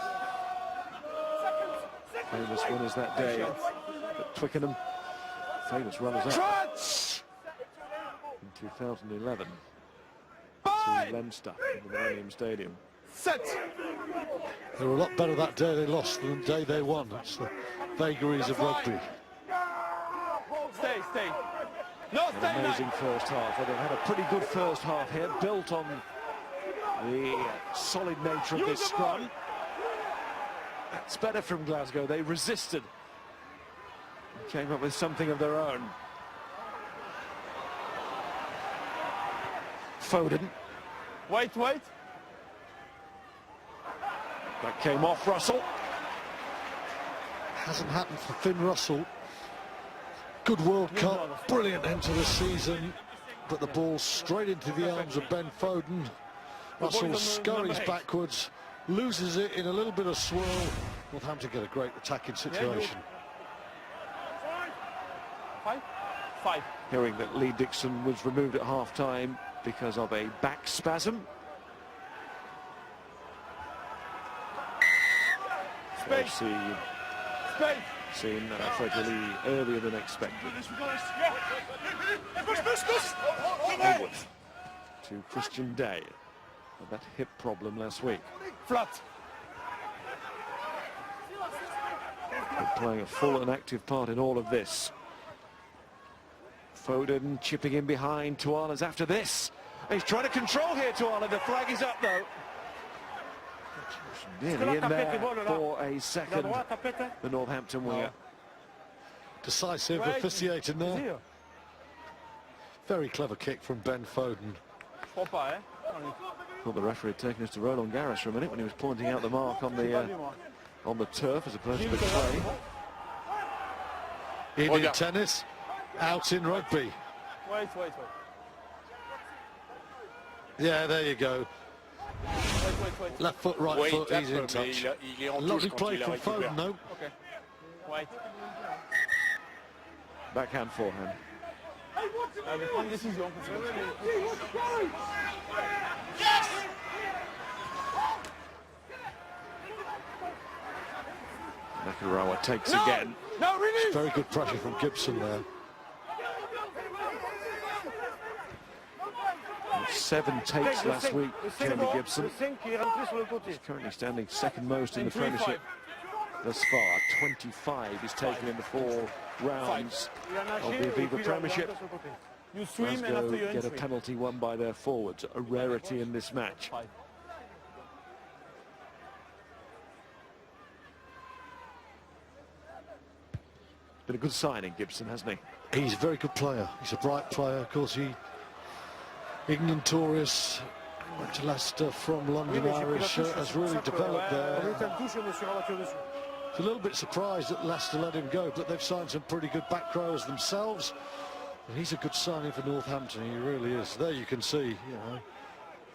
B: Famous winners that day at Twickenham. Famous runners-up in 2011 to Leinster in the Millennium Stadium.
A: They were a lot better that day they lost than the day they won. That's the vagaries of rugby.
C: Stay.
B: An amazing first half. Well, they've had a pretty good first half here, built on the solid nature of this scrum. That's better from Glasgow. They resisted and came up with something of their own. Foden.
C: Wait.
B: That came off Russell.
A: Hasn't happened for Finn Russell. Good World Cup, brilliant end to the season, but the ball straight into the arms of Ben Foden. Russell scurries backwards, loses it in a little bit of swirl. Northampton get a great attacking situation.
C: Five.
B: Hearing that Lee Dixon was removed at half-time because of a back spasm.
C: Space.
B: Seen Fotuali'i earlier than expected. Forward to Christian Day with that hip problem last week.
C: Flat.
B: They're playing a full and active part in all of this. Foden chipping in behind. Tuala's after this. He's trying to control here, Tuala. The flag is up though. Nearly in there for a second, the Northampton winger.
A: Decisive officiating there. Very clever kick from Ben Foden.
B: Thought the referee had taken us to Roland Garros for a minute when he was pointing out the mark on the turf as opposed to the clay.
A: In tennis, out in rugby.
C: Wait.
A: Yeah, there you go.
C: Wait.
A: Left foot, right foot, he's in touch.
D: Il est en
A: Lovely
D: touche quand
A: play
D: il la
A: from
D: récupère.
A: Foden, though.
C: Okay. Wait.
B: Backhand, forehand.
C: Prends une décision.
B: Nakarawa takes again.
C: No, really.
A: Very good pressure from Gibson there.
B: 7 takes last week, Jeremy Gibson.
E: Le 5 qui est rentré sur le côté.
B: He's currently standing second most in the Premiership thus far. 25 he's taken in the 4 rounds of the Aviva Premiership.
C: You swim and after you
B: Glasgow get a
C: entry.
B: penalty won by their forwards, a rarity in this match. Been a good signing, Gibson, hasn't he?
A: He's a very good player. He's a bright player. Of course, England tourist, went to Leicester from London Irish, has really developed there. It's a little bit surprised that Leicester let him go, but they've signed some pretty good back rowers themselves. And he's a good signing for Northampton, he really is. There you can see, you know,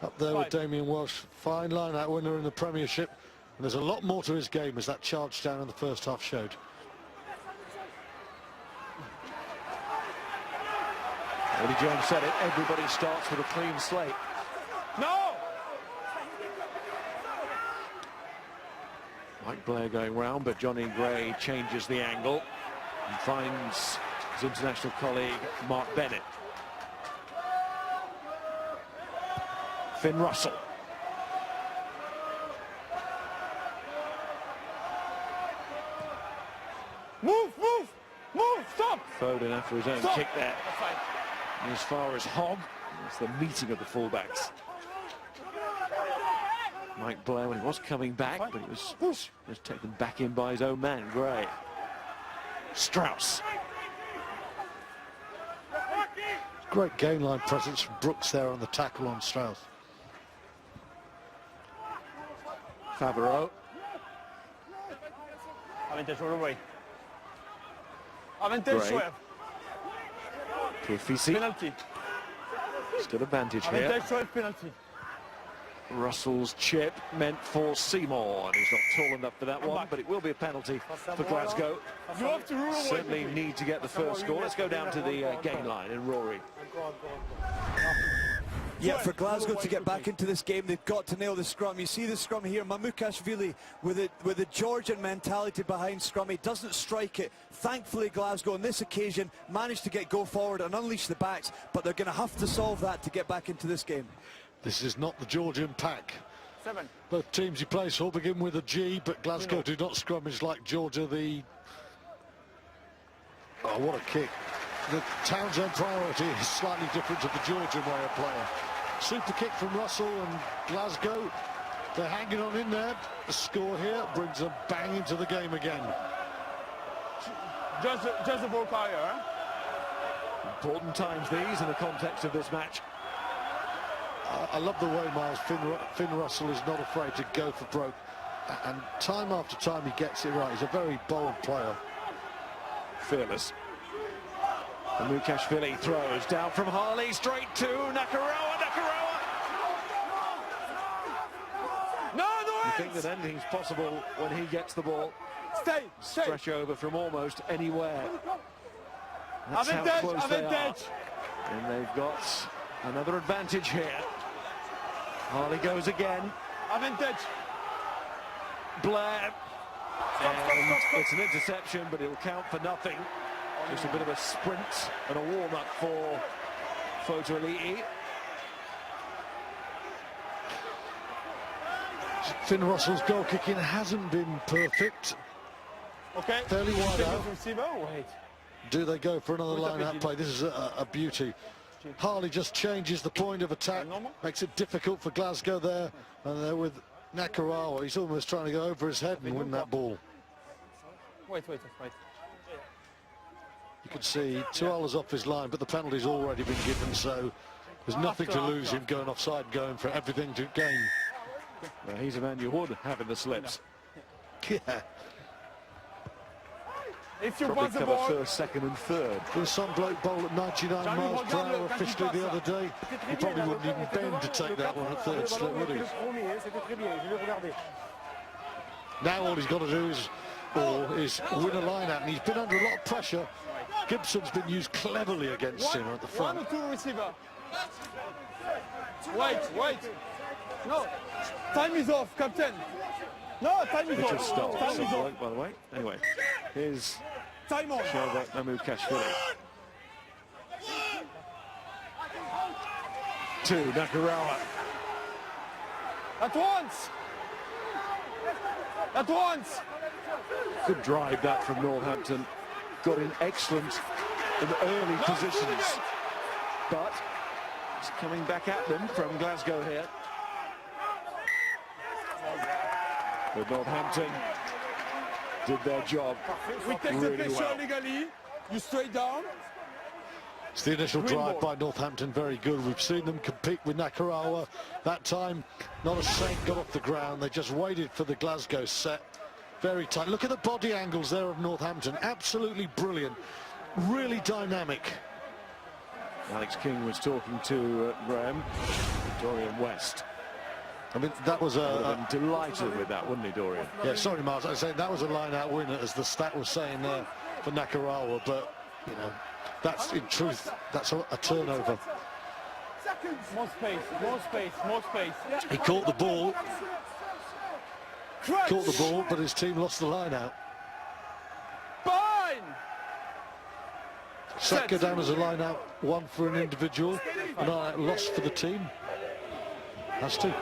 A: up there with Damien Walsh, fine line-out winner in the Premiership. And there's a lot more to his game, as that charge down in the first half showed.
B: Eddie Jones said it, everybody starts with a clean slate.
C: No!
B: Mike Blair going round, but Johnny Gray changes the angle and finds his international colleague Mark Bennett. Finn Russell.
C: Move, stop!
B: Foden after his own kick there. And as far as Hogg, it's the meeting of the fullbacks. Mike Blair, when he was coming back, but he was taken back in by his own man, Gray. Strauss.
A: Great game line presence from Brooks there on the tackle on Strauss.
B: Favreau.
C: Avantage all the way. Avantage, Schweb.
B: Pufisi.
C: Penalty.
B: Still advantage here.
C: Avantage, Schweb, penalty.
B: Russell's chip meant for Seymour, and he's not tall enough for that one, but it will be a penalty for Glasgow.
C: You have to rule away.
B: Certainly need to get the first score. Let's go down to the gain line and Rory.
F: Yeah, for Glasgow to get back into this game, they've got to nail the scrum. You see the scrum here, Mamukashvili with the Georgian mentality behind scrum. He doesn't strike it. Thankfully, Glasgow on this occasion managed to go forward and unleash the backs, but they're going to have to solve that to get back into this game.
A: This is not the Georgian pack.
C: 7.
A: Both teams he plays for begin with a G, but Glasgow do not scrummage like Georgia. Oh, what a kick. The Townsend priority is slightly different to the Georgian way of playing. Super kick from Russell, and Glasgow, they're hanging on in there. The score here brings them bang into the game again.
C: Just a ball carrier, eh?
B: Important times these in the context of this match.
A: I love the way, Miles, Finn Russell is not afraid to go for broke. And time after time he gets it right. He's a very bold player.
B: Fearless. And Mukashvili throws down from Harley straight to Nakarawa.
C: No,
B: You think that anything's possible when he gets the ball.
C: Stay.
B: Stretch over from almost anywhere. That's how close they are. And they've got another advantage here. Harley goes again.
C: Avantage.
B: Blair. And it's an interception, but it'll count for nothing. Just a bit of a sprint and a warm-up for Foto Elite.
A: Finn Russell's goal kicking hasn't been perfect.
C: Okay.
A: Fairly wide out.
C: Wait.
A: Do they go for another line-out play? This is a beauty. Harley just changes the point of attack, makes it difficult for Glasgow there, and they're with Nakarawa. He's almost trying to go over his head and win that ball.
C: Wait.
A: You can see Tuala's off his line, but the penalty's already been given, so there's nothing to lose him going offside, going for everything to gain.
B: Well, he's a man you would have in the slips.
A: Yeah.
C: If you
B: Probably
C: pass the
B: cover
C: ball,
B: first, second and third.
A: There was some bloke bowl at 99 miles per hour officially the other day. He probably wouldn't even bend to take that one at third slip, would he? Now all he's got to do is win a line out, and he's been under a lot of pressure. Gibson's been used cleverly against him at the front.
C: 1 or 2 receiver. Wait. No. Time is off, captain. No, time is
B: Which
C: off.
B: has stopped
C: Time
B: some
C: is off.
B: bloke, by the way. Anyway, here's
C: Time on.
B: Shelva Mamukashvili. To Nakarawa.
C: At once. At once.
B: Good drive that from Northampton. Got in excellent and early positions. But it's coming back at them from Glasgow here. But Northampton did their job
C: We take
B: really
C: the pressure
B: well.
C: legally. You straight down.
A: It's the initial drive by Northampton, very good. We've seen them compete with Nakarawa. That time, not a saint got off the ground. They just waited for the Glasgow set. Very tight. Look at the body angles there of Northampton. Absolutely brilliant. Really dynamic.
B: Alex King was talking to Graham, Dorian West.
A: I mean, that was
B: Would have been delighted with that, wouldn't he, Dorian?
A: Yeah, sorry, Miles. I was saying that was a line-out winner, as the stat was saying there for Nakarawa. But, you know, that's, in truth, that's a turnover.
C: More space, more space, more space.
A: He caught the ball. Caught the ball, but his team lost the line-out.
C: Fine.
A: Saka down as a line-out, one for an individual, a line-out loss for the team. That's two.
B: That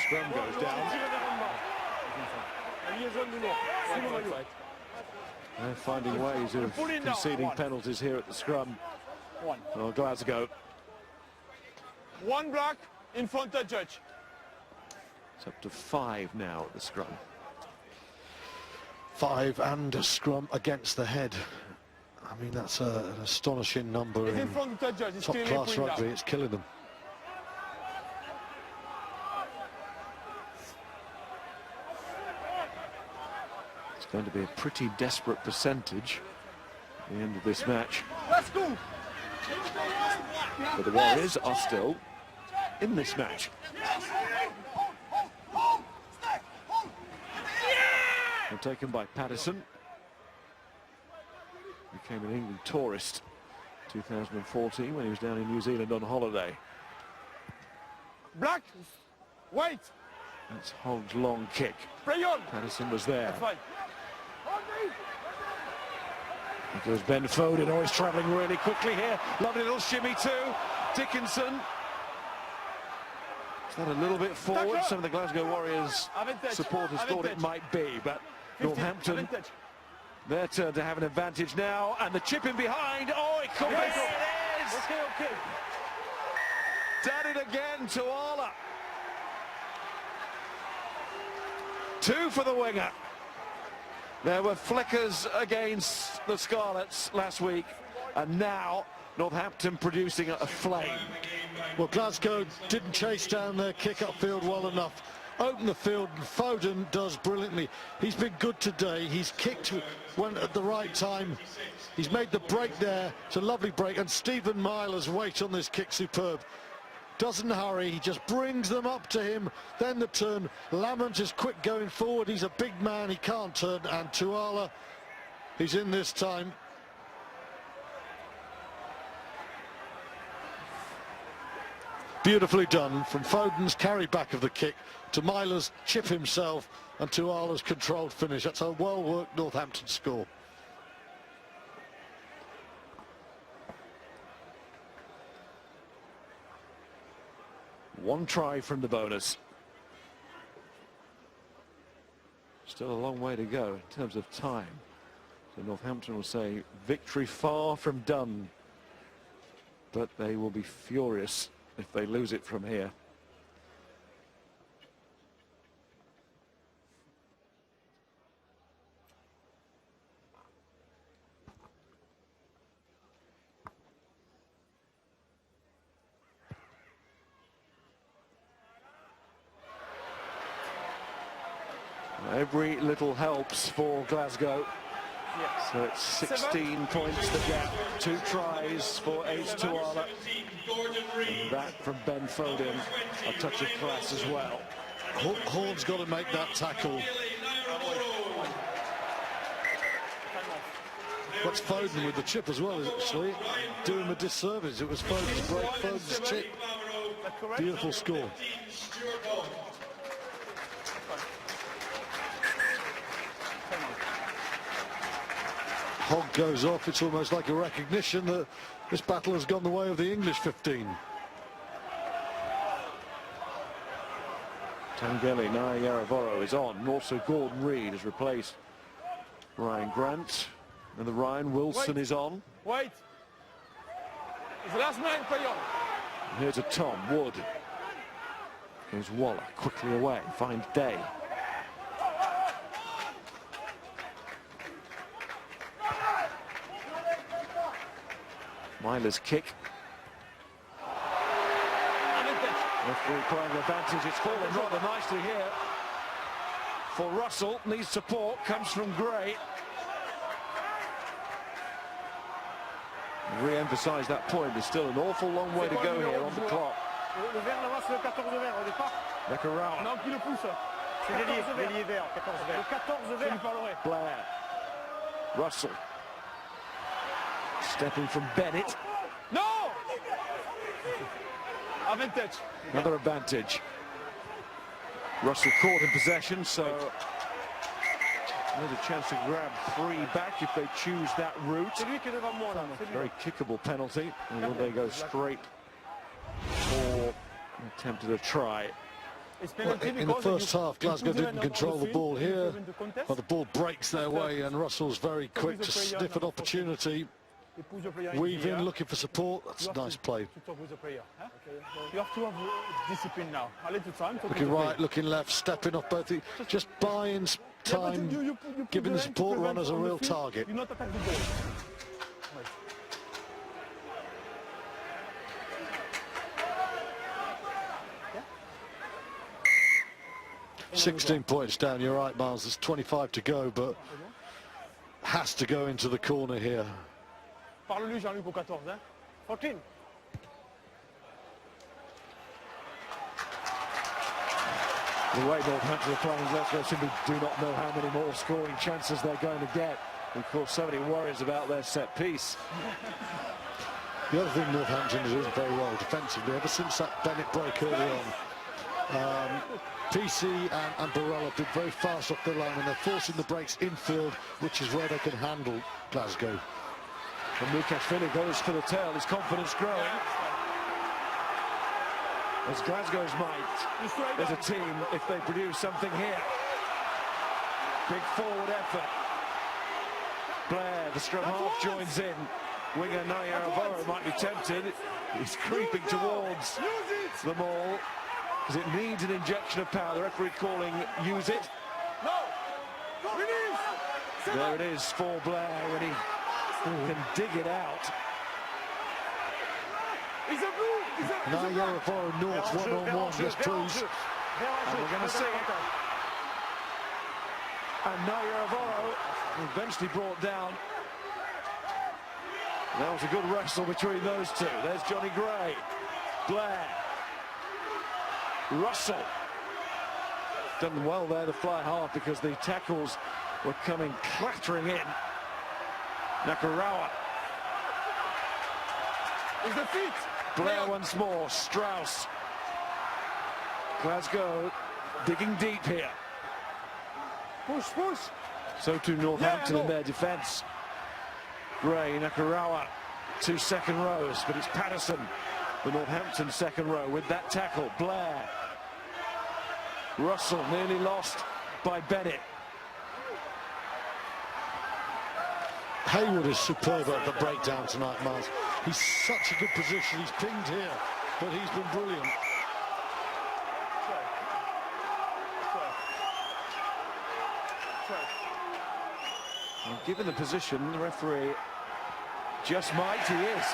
B: scrum goes down. They're finding ways of conceding penalties here at the scrum. Oh, Glasgow.
C: 1 block in front of judge.
B: It's up to 5 now at the scrum.
A: 5 and a scrum against the head. I mean, that's an astonishing number
C: It's in
A: in
C: front of the judge. It's clearly
A: top-class
C: putting
A: rugby.
C: down.
A: It's killing them.
B: It's going to be a pretty desperate percentage at the end of this match.
C: Let's go.
B: But the Warriors are still in this match. They're taken by Patterson. Became an England tourist 2014 when he was down in New Zealand on holiday.
C: Black. Wait.
B: That's Hogg's long kick.
C: Play on.
B: Patterson was there.
C: That's fine.
B: There goes Ben Foden. Oh, he's travelling really quickly here. Lovely little shimmy too. Dickinson. Is that a little bit forward? Some of the Glasgow Warriors supporters thought it might be, but Northampton, their turn to have an advantage now, and the chip in behind. Oh, it could be. It is.
C: Okay.
B: Done it again to Arla. 2 for the winger. There were flickers against the Scarlets last week, and now Northampton producing a flame.
A: Well, Glasgow didn't chase down their kick upfield well enough. Open the field, and Foden does brilliantly. He's been good today. He's kicked when at the right time. He's made the break there. It's a lovely break, and Stephen Myler's weight on this kick superb. Doesn't hurry, he just brings them up to him, then the turn. Lamont is quick going forward, he's a big man, he can't turn, and Tuala, he's in this time. Beautifully done from Foden's carry back of the kick to Myler's chip himself and Tuala's controlled finish. That's a well-worked Northampton score.
B: One try from the bonus. Still a long way to go in terms of time. So Northampton will say victory far from done, but they will be furious if they lose it from here. Every little helps for Glasgow. So it's 16 points the gap. 2 tries for Ace Tuala. And that from Ben Foden. A touch of class as well.
A: Horn's got to make that tackle. That's Foden with the chip as well, actually. Doing him a disservice. It was Foden's break, Foden's chip. Beautiful score. Hogg goes off. It's almost like a recognition that this battle has gone the way of the English 15.
B: Tangeli Nyayaravoro is on. Also Gordon Reid has replaced Ryan Grant. And the Ryan Wilson is on.
C: Wait. It's the last man, play on.
B: And here's a Tom Wood. Goes Waller quickly away. Finds Day. Myler's kick. Referee playing advantage. It's fallen rather nicely here for Russell. Needs support. Comes from Gray. Re-emphasise that point. There's still an awful long way to go here on the clock.
E: Le vert là-bas, c'est le 14 vert au départ.
B: Nakarawa.
C: Non, qui le pousse.
E: C'est l'ailier vert, 14 vert. Le 14 vert.
B: Blair. Russell. Stepping from Bennett.
C: No! Advantage.
B: Another advantage. Russell caught in possession, so there's a chance to grab 3 back if they choose that route. Very kickable penalty. And will they go straight for attempted a try?
A: Well, in the first half, Glasgow didn't control the ball here, but the ball breaks their way, and Russell's very quick to sniff an opportunity. Weave in, looking for support. That's a nice play.
C: You have to have discipline now.
A: Looking right, looking left, stepping off both. Just buying time, giving the support runners a real target. 16 points down, you're right, Miles. There's 25 to go, but has to go into the corner here.
C: Parle-lui, Jean-Luc, au 14, hein? 14.
B: The way Northampton are playing, Glasgow simply do not know how many more scoring chances they're going to get. Of course, so many worries about their set piece.
A: The other thing Northampton is doing very well defensively, ever since that Bennett break early on. PC and Burrell have been very fast off the line, and they're forcing the breaks infield, which is where they can handle Glasgow.
B: And Mukashvili goes for the tail, his confidence growing. As Glasgow's might, there's a team, if they produce something here. Big forward effort. Blair, the scrum half, joins in. Winger Nyayaravoro might be tempted. He's creeping towards the maul, because it needs an injection of power. The referee calling, use it. There it is for Blair when he can dig it out.
A: Nyayaravoro North one-on-one, yes please.
B: And we're going to see it. And Nyayaravoro eventually brought down. That was a good wrestle between those two. There's Johnny Gray. Blair. Russell. Done well there to fly hard because the tackles were coming clattering in. Nakarawa.
C: Is the feet.
B: Blair once more. Strauss. Glasgow digging deep here.
C: Push, push.
B: So too Northampton in their defence. Gray, Nakarawa, 2 second rows, but it's Patterson, the Northampton second row, with that tackle. Blair. Russell nearly lost by Bennett.
A: Hayward is superb at the breakdown tonight, Miles. He's such a good position. He's pinged here, but he's been brilliant.
B: And given the position, the referee just might. He is.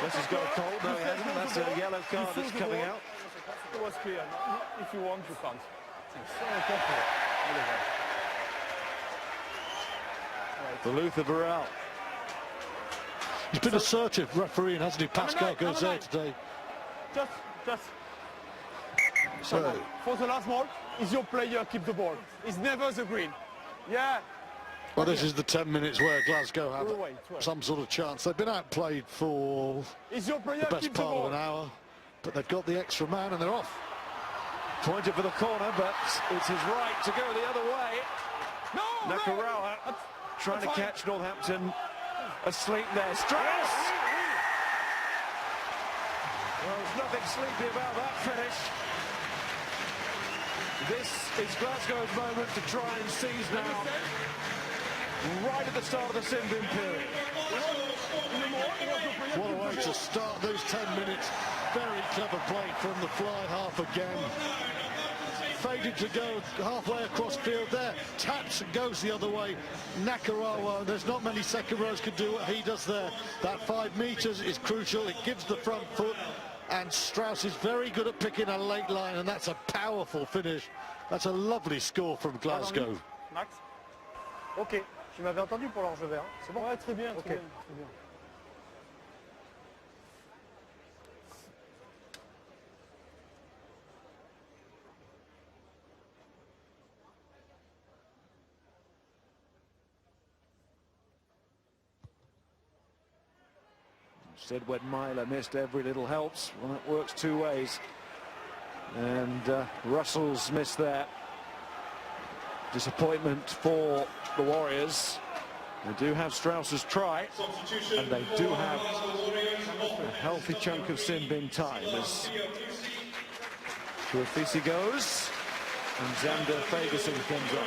B: This has got a cold. No, he hasn't. That's a yellow card that's coming out.
C: It was clear. If you want, you can't.
B: For Luther Burrell.
A: He's been assertive refereeing, hasn't he? Pascal goes there today.
C: Just.
A: So,
C: For the last ball, is your player keep the ball. It's never the green. Yeah.
A: well, this is the 10 minutes where Glasgow have some sort of chance. They've been outplayed for
C: Is your player
A: the best
C: keep the
A: part
C: ball.
A: of an hour, but they've got the extra man and they're off.
B: Pointed for the corner, but it's his right to go the other way.
C: No,
B: Nakarawa trying to catch Northampton asleep there. Strauss! Well, there's nothing sleepy about that finish. This is Glasgow's moment to try and seize now. Right at the start of the sin bin period.
A: What a way to start those 10 minutes. Very clever play from the fly half again. Faded to go halfway across field there. Taps and goes the other way. Nakarawa, there's not many second rows can do what he does there. That 5 metres is crucial. It gives the front foot. And Strauss is very good at picking a late line, and that's a powerful finish. That's a lovely score from Glasgow.
C: Max.
E: Ok, tu m'avais entendu pour l'enjeu vert. C'est bon?
C: Ouais, très bien, très bien.
B: Said when Myler missed, every little helps. Well, that works 2 ways. And Russell's missed there. Disappointment for the Warriors. They do have Strauss's try, and they do have a healthy chunk of sin bin time as Tuafisi goes, and Xander Ferguson comes on.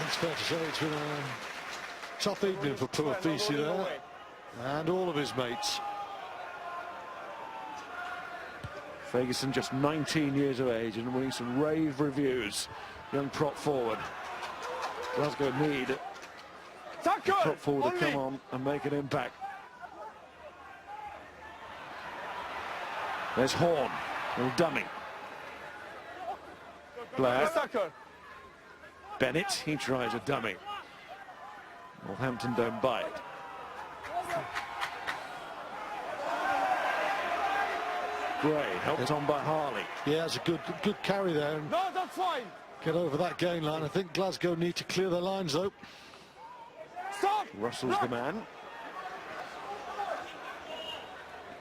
A: It's fair to say it's been a tough evening for Tuafisi there, and all of his mates.
B: Ferguson just 19 years of age and winning some rave reviews. Young prop forward. Glasgow need prop forward to come on and make an impact. There's Horn, little dummy. Blair. Bennett, he tries a dummy. Northampton don't buy it. Gray, helped on by Harley.
A: Yeah, it's a good carry there. And
C: No, that's fine.
A: get over that gain line. I think Glasgow need to clear their lines though.
C: Stop.
B: Russell's the man.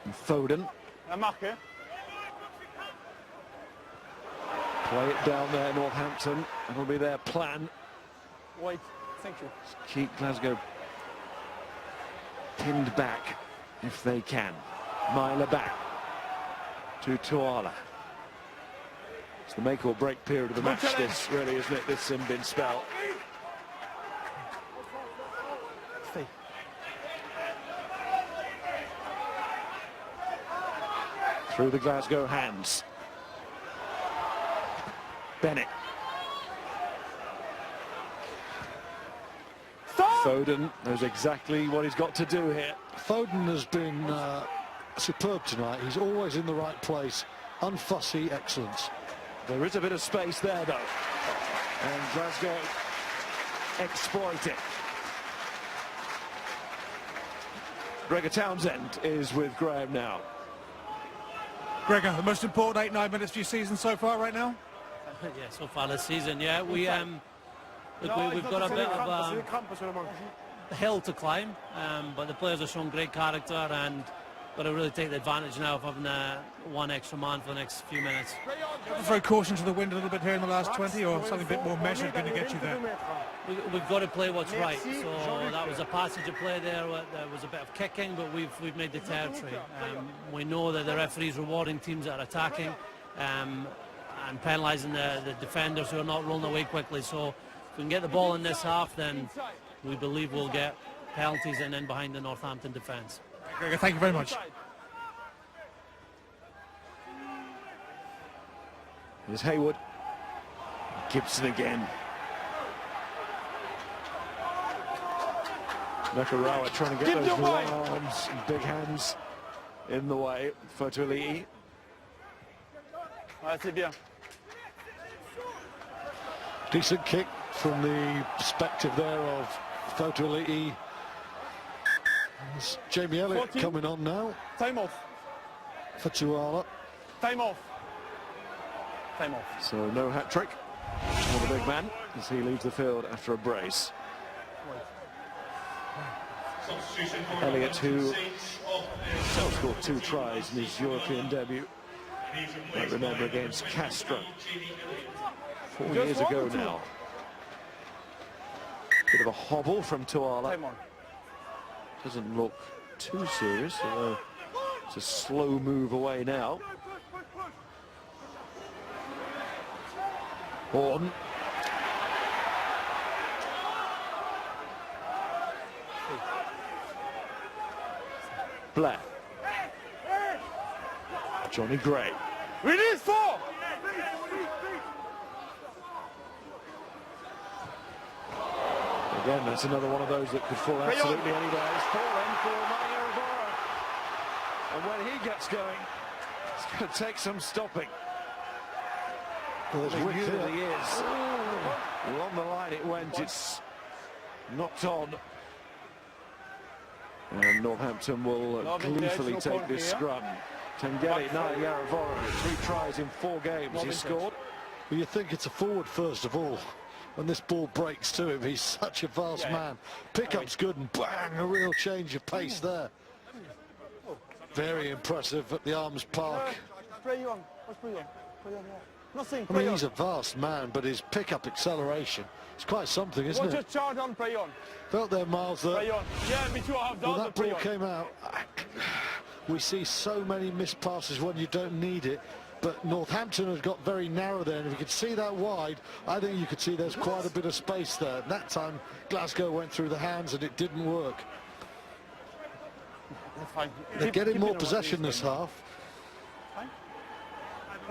B: And Foden.
C: La marque, eh?
B: Play it down there, Northampton. That'll be their plan.
C: Wait, thank you.
B: Keep Glasgow pinned back if they can. Myler back to Tuala. It's the make or break period of the match, this really, isn't it? This sin bin spell.
C: Stay.
B: Through the Glasgow hands. Bennett.
C: Stop.
B: Foden knows exactly what he's got to do here.
A: Foden has been superb tonight. He's always in the right place. Unfussy excellence.
B: There is a bit of space there, though. And Glasgow exploit it. Gregor Townsend is with Graham now.
G: Gregor, the most important 8-9 minutes for your season so far right now?
I: Yeah, so far this season, yeah. We've got a bit of a hill to climb, but the players have shown great character and got to really take the advantage now of having one extra man for the next few minutes.
G: Throw caution to the wind a little bit here in the last 20, or something a bit more measured going to get you there?
I: We've got to play what's right. So that was a passage of play there. There was a bit of kicking, but we've made the territory. We know that the referee's rewarding teams that are attacking and penalising the defenders who are not rolling away quickly. So if we can get the ball in this half, then we believe we'll get penalties and then behind the Northampton defence.
G: Gregor, thank you very much.
B: Here's Hayward. Gibson again. Nakarawa trying to get those long arms and big hands in the way for Tuli'i.
C: Ouais, c'est bien.
A: Decent kick from the perspective there of Fotuali'i. Jamie Elliott
C: 14.
A: coming on now
C: Time off.
A: for Tuala.
C: Time off. Time off.
B: So no hat-trick for the big man as he leaves the field after a brace. Elliott, who himself scored 2 tries in his European debut, I remember against Castro 4 years ago now. Bit of a hobble from Tuala.
C: Time on.
B: Doesn't look too serious, although it's a slow move away now. Horn. Blair. Johnny Gray.
C: Release 4!
B: Again, that's another one of those that could fall absolutely anywhere. It's fallen for Mario. And when he gets going, it's going to take some stopping.
A: Well,
B: It usually is. Along the line it went, it's knocked on. And Northampton will gleefully take this scrum. Tangeli Naiyaravoro, 3 tries in 4 games he's scored.
A: Well, you think it's a forward first of all. When this ball breaks to him, he's such a vast man. Pickup's good and bang, a real change of pace there. Very impressive at the Arms Park.
C: Play on. What's play on? Play on, yeah. Nothing,
A: I mean, he's a vast man, but his pickup acceleration is quite something, isn't
C: Watch
A: it?
C: just charge on, play on.
A: Felt there, Miles, that
C: Play on. Yeah, me too, I have
A: when
C: down
A: that
C: the play
A: ball
C: on.
A: came out, we see so many missed passes when you don't need it. But Northampton has got very narrow there, and if you could see that wide, I think you could see there's quite a bit of space there. And that time, Glasgow went through the hands and it didn't work.
C: That's fine.
A: They're getting more possession this half.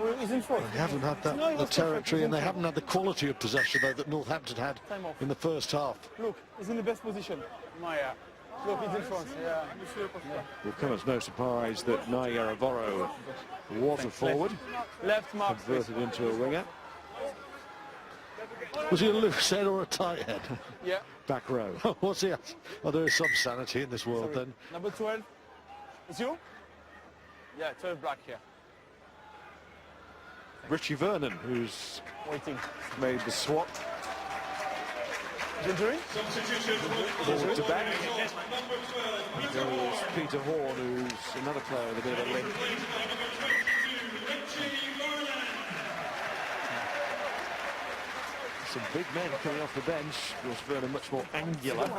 C: Oh, he's in front.
A: They haven't had the territory, and they haven't had the quality of possession, though, that Northampton had in the first half.
C: Look, he's in the best position. Maya. Look, he's in front. Yeah.
B: Will come as no surprise that Naiyaravoro was a forward,
C: Left mark.
B: converted into a winger.
A: Was he a loose head or a tight head?
C: Yeah.
B: Back row.
A: What's he? Oh, there is some sanity in this world, then.
C: Number 12. It's you? Yeah, 12 black here.
B: Richie Vernon, who's
C: Waiting.
B: made the swap
C: Injury?
B: forward to back. There is Peter Horn, who's another player with a bit of a limp. Some big men coming off the bench. Of course, Vernon much more angular.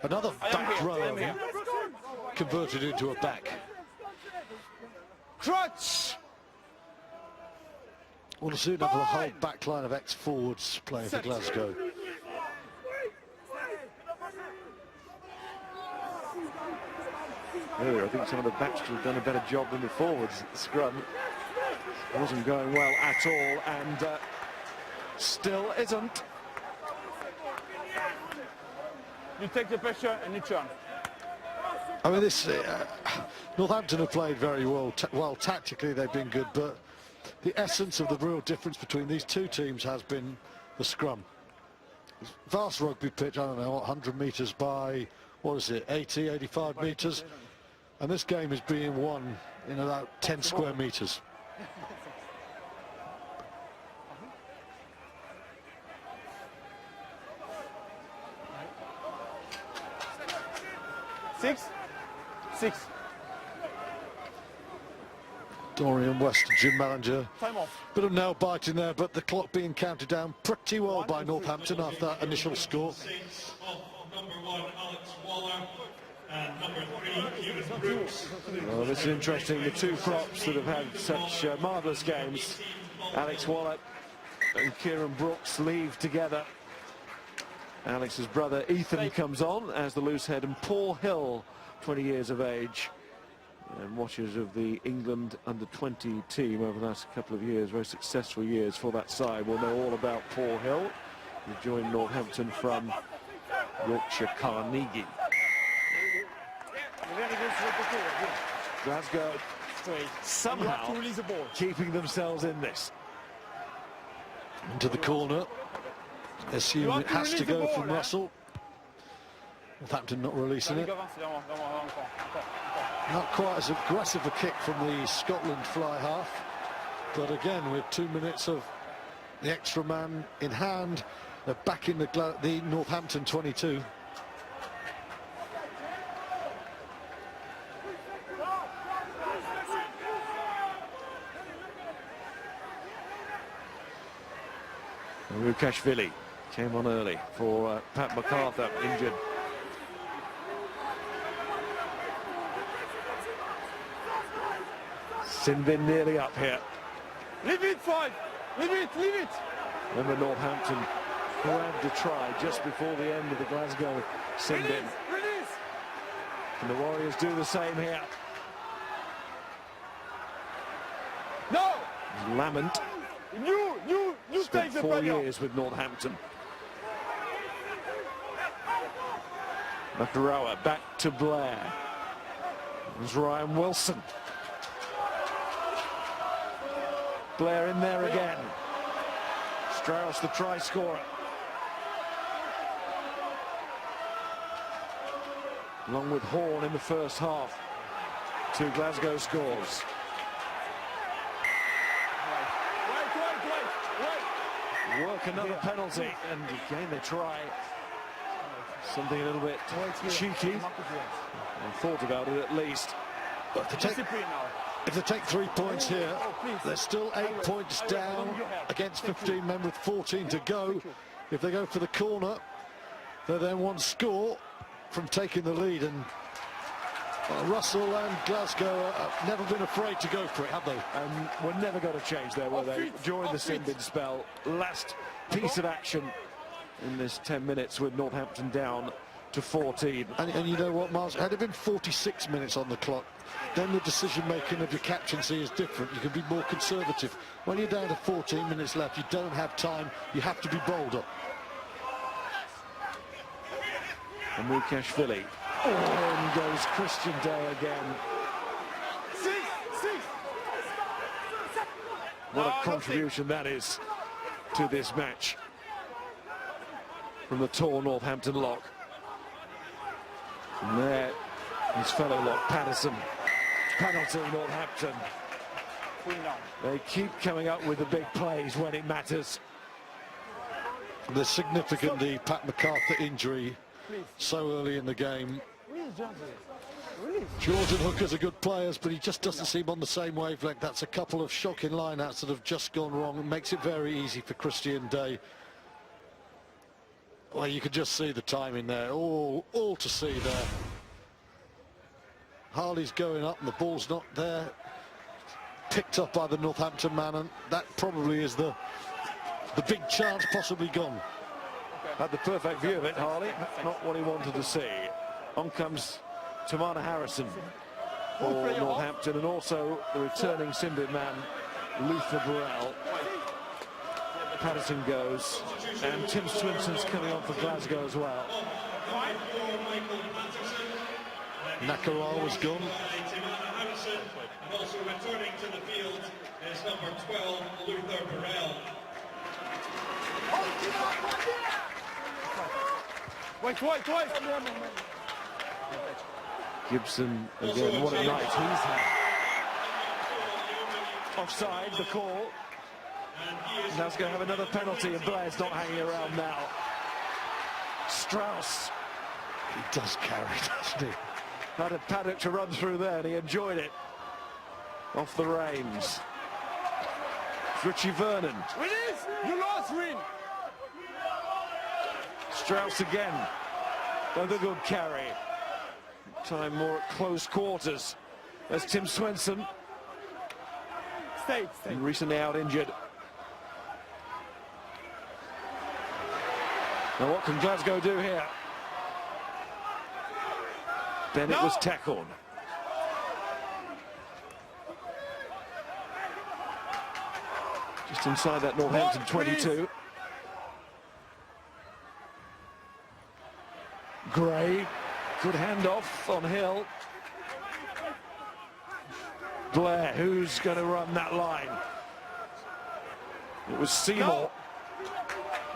A: Another back row converted into a back.
C: Crutch!
A: Well, to soon have a whole back line of ex-forwards playing for Glasgow.
B: Really, I think some of the backs have done a better job than the forwards at the scrum. It wasn't going well at all, and still isn't.
C: You take the pressure and you turn.
A: I mean, this Northampton have played very well. Well, tactically they've been good, but the essence of the real difference between these two teams has been the scrum. Vast rugby pitch, I don't know, 100 metres by, what is it, 80, 85 metres? And this game is being won in about 10 square metres.
C: Six.
A: Dorian West, Jim Mallinger.
C: Time off.
A: Bit of nail biting there, but the clock being counted down pretty well by Northampton after that initial score.
B: Well, this is interesting. The two props that have had such marvellous games, Alex Wallop and Kieran Brooks, leave together. Alex's brother Ethan comes on as the loose head, and Paul Hill, 20 years of age, and watchers of the England under-20 team over the last couple of years, very successful years for that side, will know all about Paul Hill, who joined Northampton from Yorkshire Carnegie. Glasgow somehow
C: release the ball.
B: keeping themselves in this.
A: Into the corner. Assume it has to go from Russell. Northampton not releasing it. Not quite as aggressive a kick from the Scotland fly half. But again, with 2 minutes of the extra man in hand, they're back in the Northampton 22.
B: Rukashvili came on early for Pat MacArthur, injured. Sinbin nearly up here.
C: Leave it, 5. Leave it, leave it.
B: Remember Northampton grabbed a try just before the end of the Glasgow Sinbin.
C: Release.
B: And the Warriors do the same here.
C: No.
B: Lamont
C: You
B: spent
C: take the
B: 4
C: pressure.
B: years with Northampton. Makarawa back to Blair. There's Ryan Wilson. Blair in there again. Strauss, the try scorer. Along with Horn in the first half. 2 Glasgow scores. Work another penalty, and again they try something a little bit cheeky. And thought about it at least.
A: But if they take 3 points here, they're still 8 points down against 15 men with 14 to go. If they go for the corner, they're then 1 score from taking the lead. And Russell and Glasgow have never been afraid to go for it, have they?
B: And we're never going to change there, were they? During the Sinbin spell, last piece of action in this 10 minutes with Northampton down to 14.
A: And you know what, Miles? Had it been 46 minutes on the clock, then the decision-making of your captaincy is different. You can be more conservative. When you're down to 14 minutes left, you don't have time. You have to be bolder.
B: And Rukashvili. In goes Christian Day again. What a contribution that is to this match from the tall Northampton lock. And there, his fellow lock, Patterson. Penalty, Northampton. They keep coming up with the big plays when it matters.
A: The significant, the Pat MacArthur injury so early in the game. Jordan Hooker's are good players, but he just doesn't seem on the same wavelength. That's a couple of shocking lineouts that have just gone wrong. It makes it very easy for Christian Day. Well, you can just see the timing there, all to see there. Harley's going up and the ball's not there. Picked up by the Northampton man, and that probably is the big chance possibly gone.
B: Had the perfect view of it, Harley. Not what he wanted to see. On comes Tamana Harrison for Northampton, and also the returning Sinbin man, Luther Burrell. Patterson goes, and Tim Swinson's coming on for Glasgow as well.
A: Nakarawa was gone.
J: And also returning to the field is number 12, Luther Burrell.
C: Wait.
B: Gibson again, what a night he's had. Offside, the call. Now's going to have another penalty, and Blair's not hanging around now. Strauss.
A: He does carry, doesn't he?
B: Had a paddock to run through there, and he enjoyed it. Off the reins. Richie Vernon.
C: Release! You lost, Rin!
B: Strauss again. Another good carry. Time more at close quarters. There's Tim Swenson.
C: Stay.
B: And recently out injured. Now what can Glasgow do here? Bennett was tackled. Just inside that Northampton 22. Gray, good handoff on Hill. Blair, who's going to run that line? It was Seymour.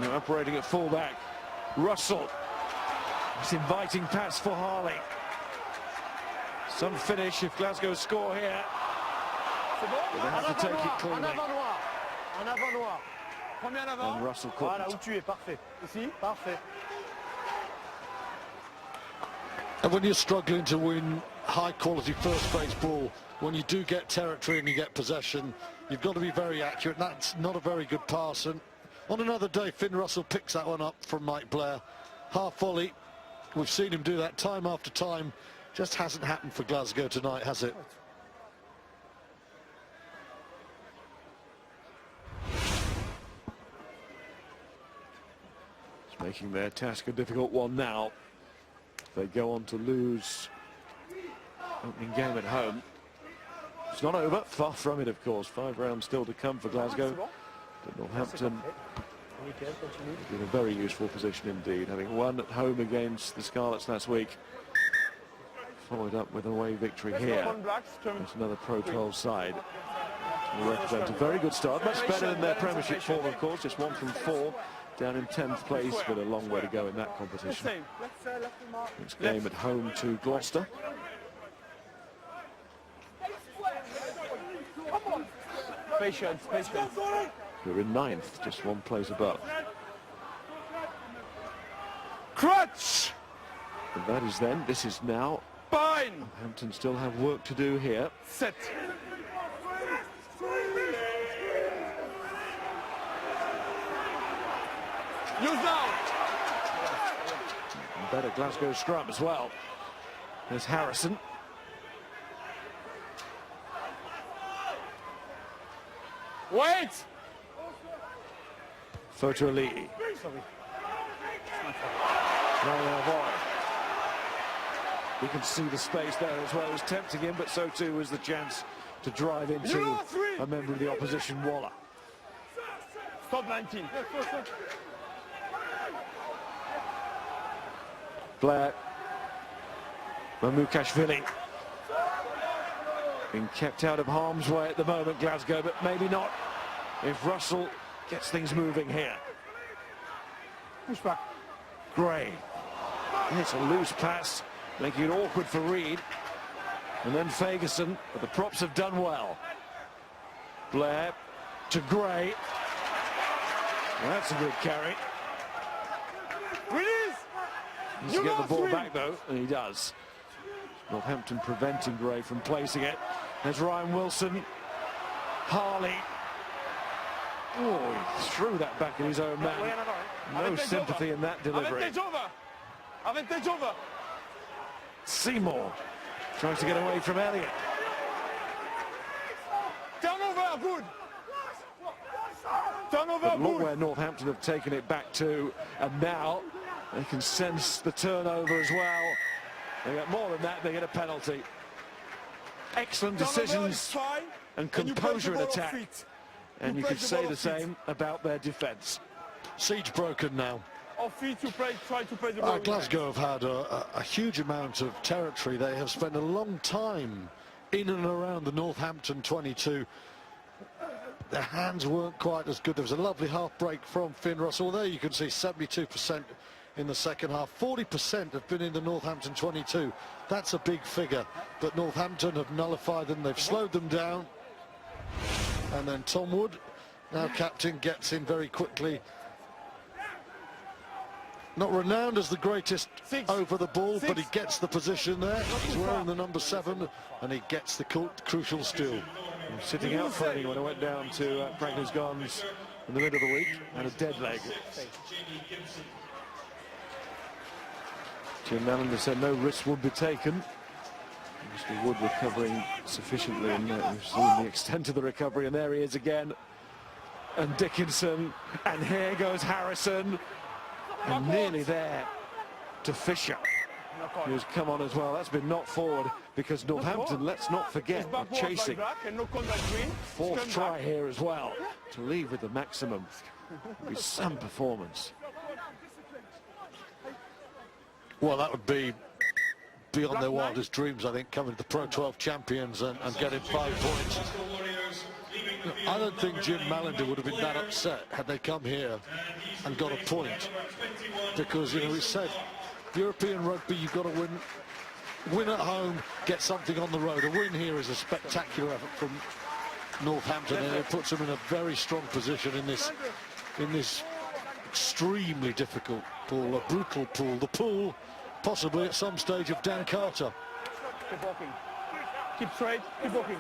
B: Now operating at fullback. Russell. It's inviting pass for Harley. Some finish if Glasgow score here. But they have to take it cleanly. And Russell couldn't.
E: Voilà, où tu es, parfait. Ici, parfait.
A: And when you're struggling to win high-quality first-base ball, when you do get territory and you get possession, you've got to be very accurate. That's not a very good pass. And on another day, Finn Russell picks that one up from Mike Blair. Half volley. We've seen him do that time after time. Just hasn't happened for Glasgow tonight, has it?
B: It's making their task a difficult one now. They go on to lose opening game at home. It's not over, far from it, of course. 5 rounds still to come for Glasgow. But Northampton in a very useful position indeed, having won at home against the Scarlets last week. Followed up with an away victory here. It's another Pro 12 side. Will represent a very good start, much better than their Premiership form, of course. Just 1 from 4, down in 10th place, but a long way to go in that competition. Next game at home to Gloucester.
C: Patience, patience.
B: We're in 9th, just 1 place above.
C: Crutch!
B: And that is then, this is now.
C: Fine!
B: Northampton still have work to do here.
C: Set. Use now!
B: And better Glasgow scrum as well. There's Harrison.
C: Wait!
B: Photo Lee. We can see the space there as well. It was tempting him, but so too was the chance to drive into a member of the opposition, Waller.
C: Stop 19.
B: Blair. Mamukashvili. Being kept out of harm's way at the moment, Glasgow, but maybe not if Russell gets things moving here.
C: Push back.
B: Gray. It's a loose pass, making it awkward for Reed. And then Fagerson, but the props have done well. Blair to Gray. Well, that's a good carry.
C: Release!
B: Needs to get the ball back though, and he does. Northampton preventing Gray from placing it. There's Ryan Wilson. Harley. Oh, he threw that back in his own man. No sympathy in that delivery.
C: Advantage over.
B: Seymour tries to get away from Elliott.
C: Turnover, good. Turnover,
B: But look
C: good.
B: where Northampton have taken it back to, and now they can sense the turnover as well. They get more than that, they get a penalty. Excellent decisions and composure in attack. And you could say the same about their defence.
A: Siege broken now.
C: Off feet, you try to play the ball.
A: Glasgow have had a huge amount of territory. They have spent a long time in and around the Northampton 22. Their hands weren't quite as good. There was a lovely half break from Finn Russell. There you can see 72% in the second half. 40% have been in the Northampton 22. That's a big figure. But Northampton have nullified them. They've slowed them down. And then Tom Wood, now captain, gets in very quickly. Not renowned as the greatest over the ball, but he gets the position there. He's wearing the number 7, and he gets the crucial steal.
B: Sitting out training when I went down to Franklin's Gardens in the middle of the week, and a dead leg. Jim Mallender said no risks would be taken. Mr. Wood recovering sufficiently, and we've seen the extent of the recovery, and there he is again. And Dickinson, and here goes Harrison, and nearly there to Fisher, who's come on as well. That's been knocked forward because Northampton, let's not forget, are chasing. 4th try here as well, to leave with the maximum. With some performance.
A: Well, that would be beyond their wildest dreams, I think, coming to the Pro 12 champions and getting 5 points. I don't think Jim Mallender would have been that upset had they come here and got a point, because, you know, he said European rugby, you've got to win at home, get something on the road. A win here is a spectacular effort from Northampton, and it puts them in a very strong position in this extremely difficult pool, a brutal pool, the pool possibly at some stage of Dan Carter.
C: Keep walking. Keep straight, keep walking.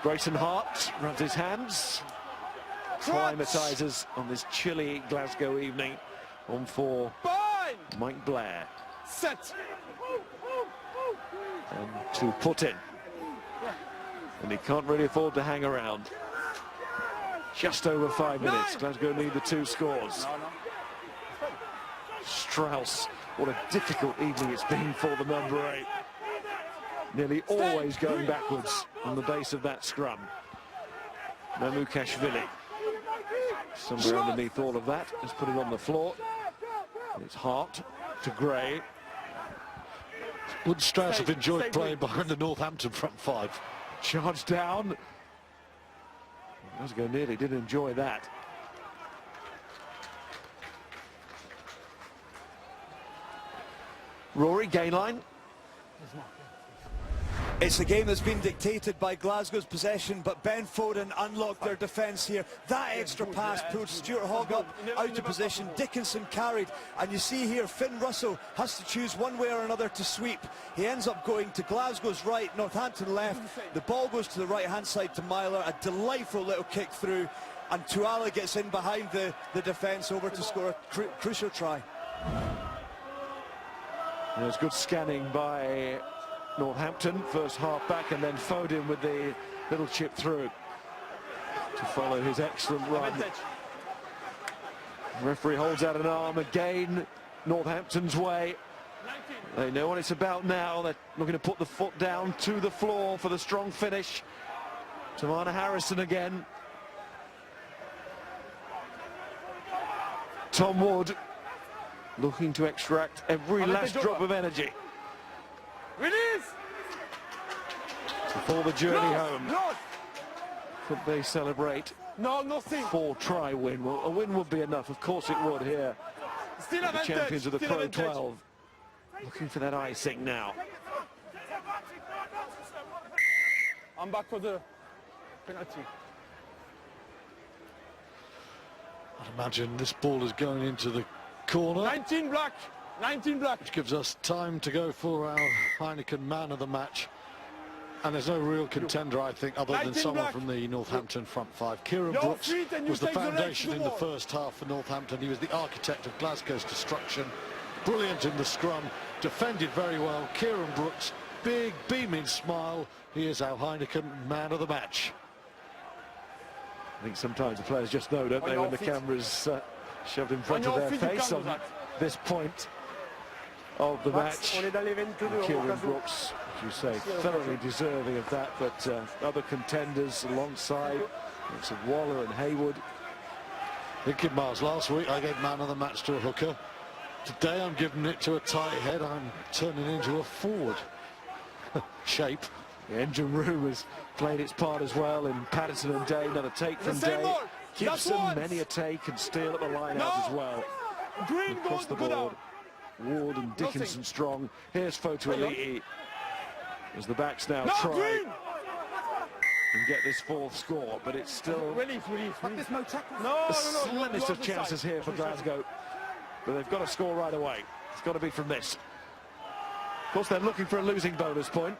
B: Grayson Hart runs his hands, acclimatizes on this chilly Glasgow evening on for Mike Blair.
C: Set.
B: And to put in. And he can't really afford to hang around. Just over 5 minutes. Glasgow need the 2 scores. Strauss, what a difficult evening it's been for the number 8. Nearly always going backwards on the base of that scrum. Mamukashvili, somewhere underneath all of that, has put it on the floor. It's Hart to Gray.
A: Wouldn't Strauss have enjoyed playing behind the Northampton front 5?
B: Charge down. Glasgow nearly did enjoy that. Rory, gain line.
F: It's a game that's been dictated by Glasgow's possession, but Ben Foden unlocked their defence here. That extra pass pulled Stuart Hogg up out of position. Dickinson carried, and you see here Finn Russell has to choose one way or another to sweep. He ends up going to Glasgow's right, Northampton left. The ball goes to the right-hand side to Myler. A delightful little kick through, and Tuala gets in behind the defence over to score a crucial try.
B: There's good scanning by Northampton, first half back, and then Foden with the little chip through to follow his excellent run. The referee holds out an arm again, Northampton's way. They know what it's about now. They're looking to put the foot down to the floor for the strong finish. Tamana Harrison again. Tom Wood looking to extract every last drop of energy
C: Release!
B: before the journey home. Could they celebrate
C: nothing.
B: 4-try win? Well, a win would be enough, of course it would here.
C: Still
B: The
C: advantage.
B: champions of the
C: Still
B: Pro
C: advantage.
B: 12 looking for that icing now.
C: I'm back for the penalty.
A: I'd imagine this ball is going into the corner.
C: 19 black. 19 black.
A: Which gives us time to go for our Heineken man of the match. And there's no real contender, I think, other than someone from the Northampton front 5. Kieran Brooks was the foundation in the first half for Northampton. He was the architect of Glasgow's destruction. Brilliant in the scrum, defended very well. Kieran Brooks, big beaming smile. He is our Heineken man of the match.
B: I think sometimes the players just know, don't they, when the camera's shoved in front of their face on this point of the match. Kieran Brooks, as you say, thoroughly deserving of that, but other contenders alongside, it's Waller and Haywood.
A: Thinking, Miles, last week I gave man of the match to a hooker. Today I'm giving it to a tight head. I'm turning into a forward shape.
B: The engine room has played its part as well in Patterson and Day. Another take from Day. Gibson, many a take, and steal at the line out as well.
C: Green
B: Across the board. Ward and Dickinson strong. Here's Fotu Elite as the backs now try and get this 4th score, but it's still the slimmest of chances here for Glasgow. But they've got to score right away. It's got to be from this. Of course, they're looking for a losing bonus point.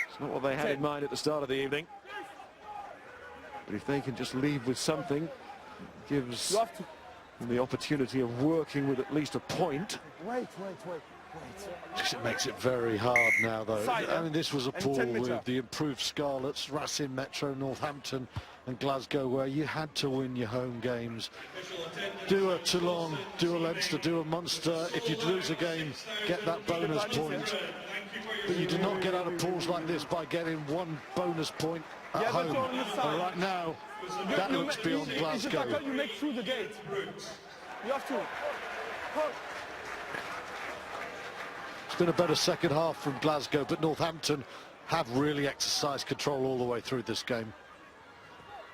B: It's not what they had in mind at the start of the evening. But if they can just leave with something, it gives them the opportunity of working with at least a point.
A: It makes it very hard now, though. I mean, this was a pool with the improved Scarlets, Racing, Metro, Northampton and Glasgow, where you had to win your home games. Do a Toulon, do a Leinster, do a Munster. If you lose a game, get that bonus point. But you do not get out of pools like this by getting 1 bonus point at home. And right now, that looks beyond Glasgow.
C: You make through the gate. You have to.
A: It's been a better second half from Glasgow, but Northampton have really exercised control all the way through this game.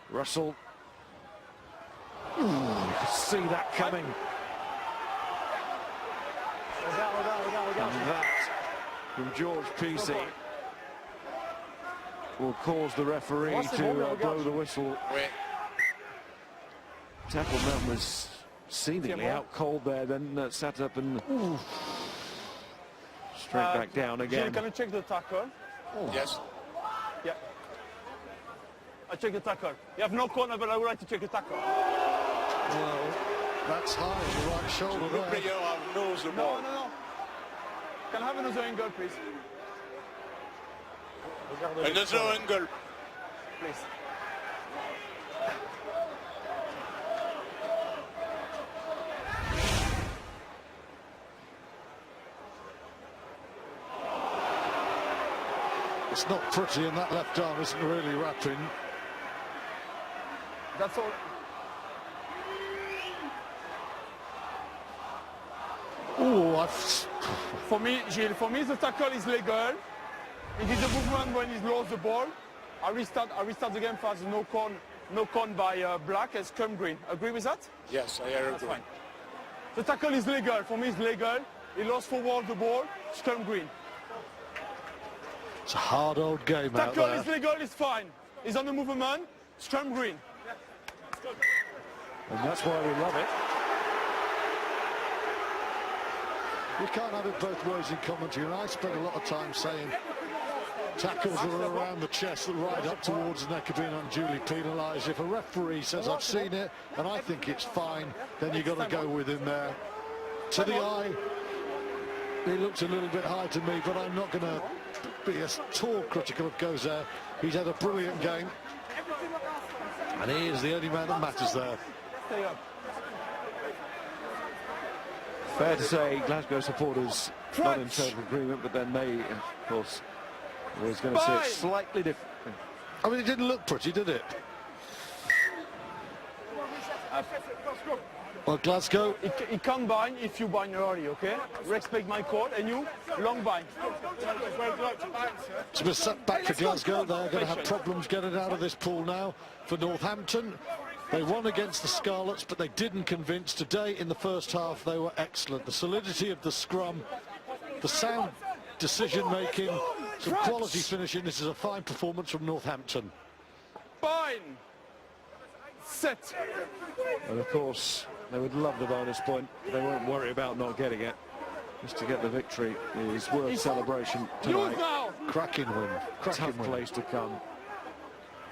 B: Russell. Ooh, you could see that coming. And that from George Peacey will cause the referee to blow the whistle. Tackleman was seemingly out cold there, then sat up and straight back down again.
C: Can you check the tackle?
D: Yes.
C: Yeah. I check the tackle. You have no corner, but I would like to check the tackle.
A: Well, that's high on the right shoulder there.
D: Player knows the ball.
C: No. Can I have another angle, please?
D: Another angle.
C: Please.
A: It's not pretty, and that left arm isn't really wrapping.
C: That's all.
A: Oh,
C: For me, Gilles, the tackle is legal. He did the movement when he's lost the ball. I restart the game fast. No con by black and scrum green. Agree with that?
D: Yes, I agree.
C: That's fine. The tackle is legal. For me, it's legal. He lost forward the ball. Scrum green.
A: It's a hard old game out
C: Tackle
A: there.
C: is legal. It's fine. He's on the movement. Scrum green.
B: And that's why we love it.
A: You can't have it both ways in commentary, and I spent a lot of time saying tackles that are around the chest that right up towards the neck are being unduly penalised. If a referee says I've seen it and I think it's fine, then you've got to go with him there. To the eye, he looks a little bit high to me, but I'm not going to be at all critical of Gozer. He's had a brilliant game, and he is the only man that matters there.
B: Fair to say, Glasgow supporters not in total agreement, but then they, of course, always going to see it slightly different.
A: I mean, it didn't look pretty, did it? Well, Glasgow...
C: It can't bind if you bind early, okay? Respect my code, and you, long bind.
A: It's a bit set back for Glasgow. They're going to have problems getting out of this pool now. For Northampton, they won against the Scarlets, but they didn't convince. Today, in the first half, they were excellent. The solidity of the scrum, the sound decision-making, some quality finishing. This is a fine performance from Northampton.
C: Bind! Set!
B: And, of course, they would love the bonus point. They won't worry about not getting it. Just to get the victory is worth celebration tonight.
A: Cracking win.
B: Tough place to come.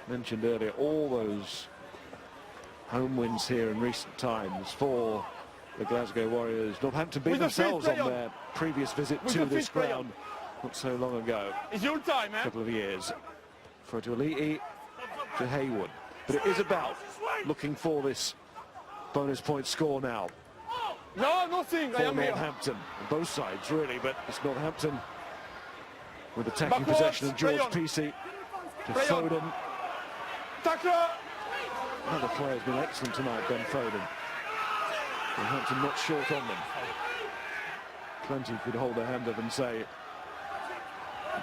B: Mentioned earlier, all those home wins here in recent times for the Glasgow Warriors. Northampton beat themselves on their previous visit to this ground not so long ago.
C: It's your time,
B: A couple of years. Fotuali'i to Haywood. But it is about looking for this bonus point score now.
C: No, nothing.
B: For Northampton. On both sides, really, but it's Northampton with attacking possession of George Peacey to Foden.
C: Tackler!
B: Another player's been excellent tonight, Ben Foden. Northampton not short on them. Plenty could hold their hand up and say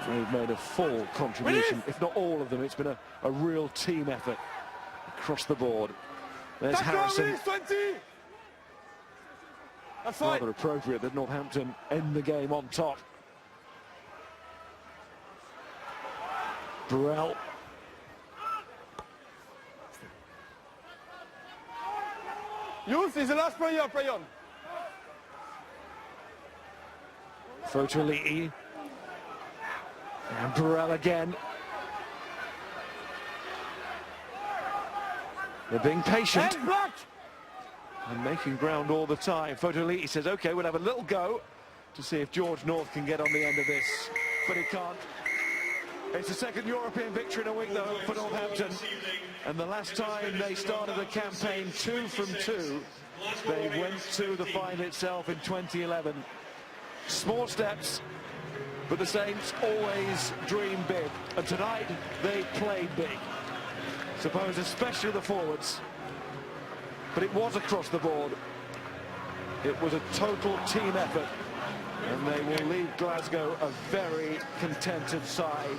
B: they've made a full contribution, if not all of them. It's been a real team effort across the board. There's Harrison.
C: That's
B: rather appropriate that Northampton end the game on top. Burrell.
C: Youth is the last player, play on.
B: Fotuali'i. And Burrell again. They're being patient and making ground all the time. Fotuali'i says, OK, we'll have a little go to see if George North can get on the end of this, but he can't. It's the second European victory in a week, though, for Northampton. And the last time they started the campaign 2 from 2, they went to the final itself in 2011. Small steps, but the Saints always dream big. And tonight, they played big. Suppose especially the forwards. But it was across the board. It was a total team effort And they will leave Glasgow a very contented side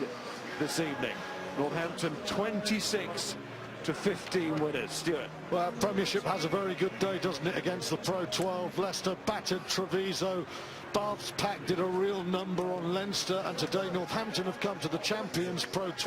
B: this evening. Northampton 26 to 15 winners. Stuart.
A: Well, Premiership has a very good day, doesn't it, against the Pro 12. Leicester battered Treviso. Bath's Pack did a real number on Leinster, and today Northampton have come to the champions Pro 12.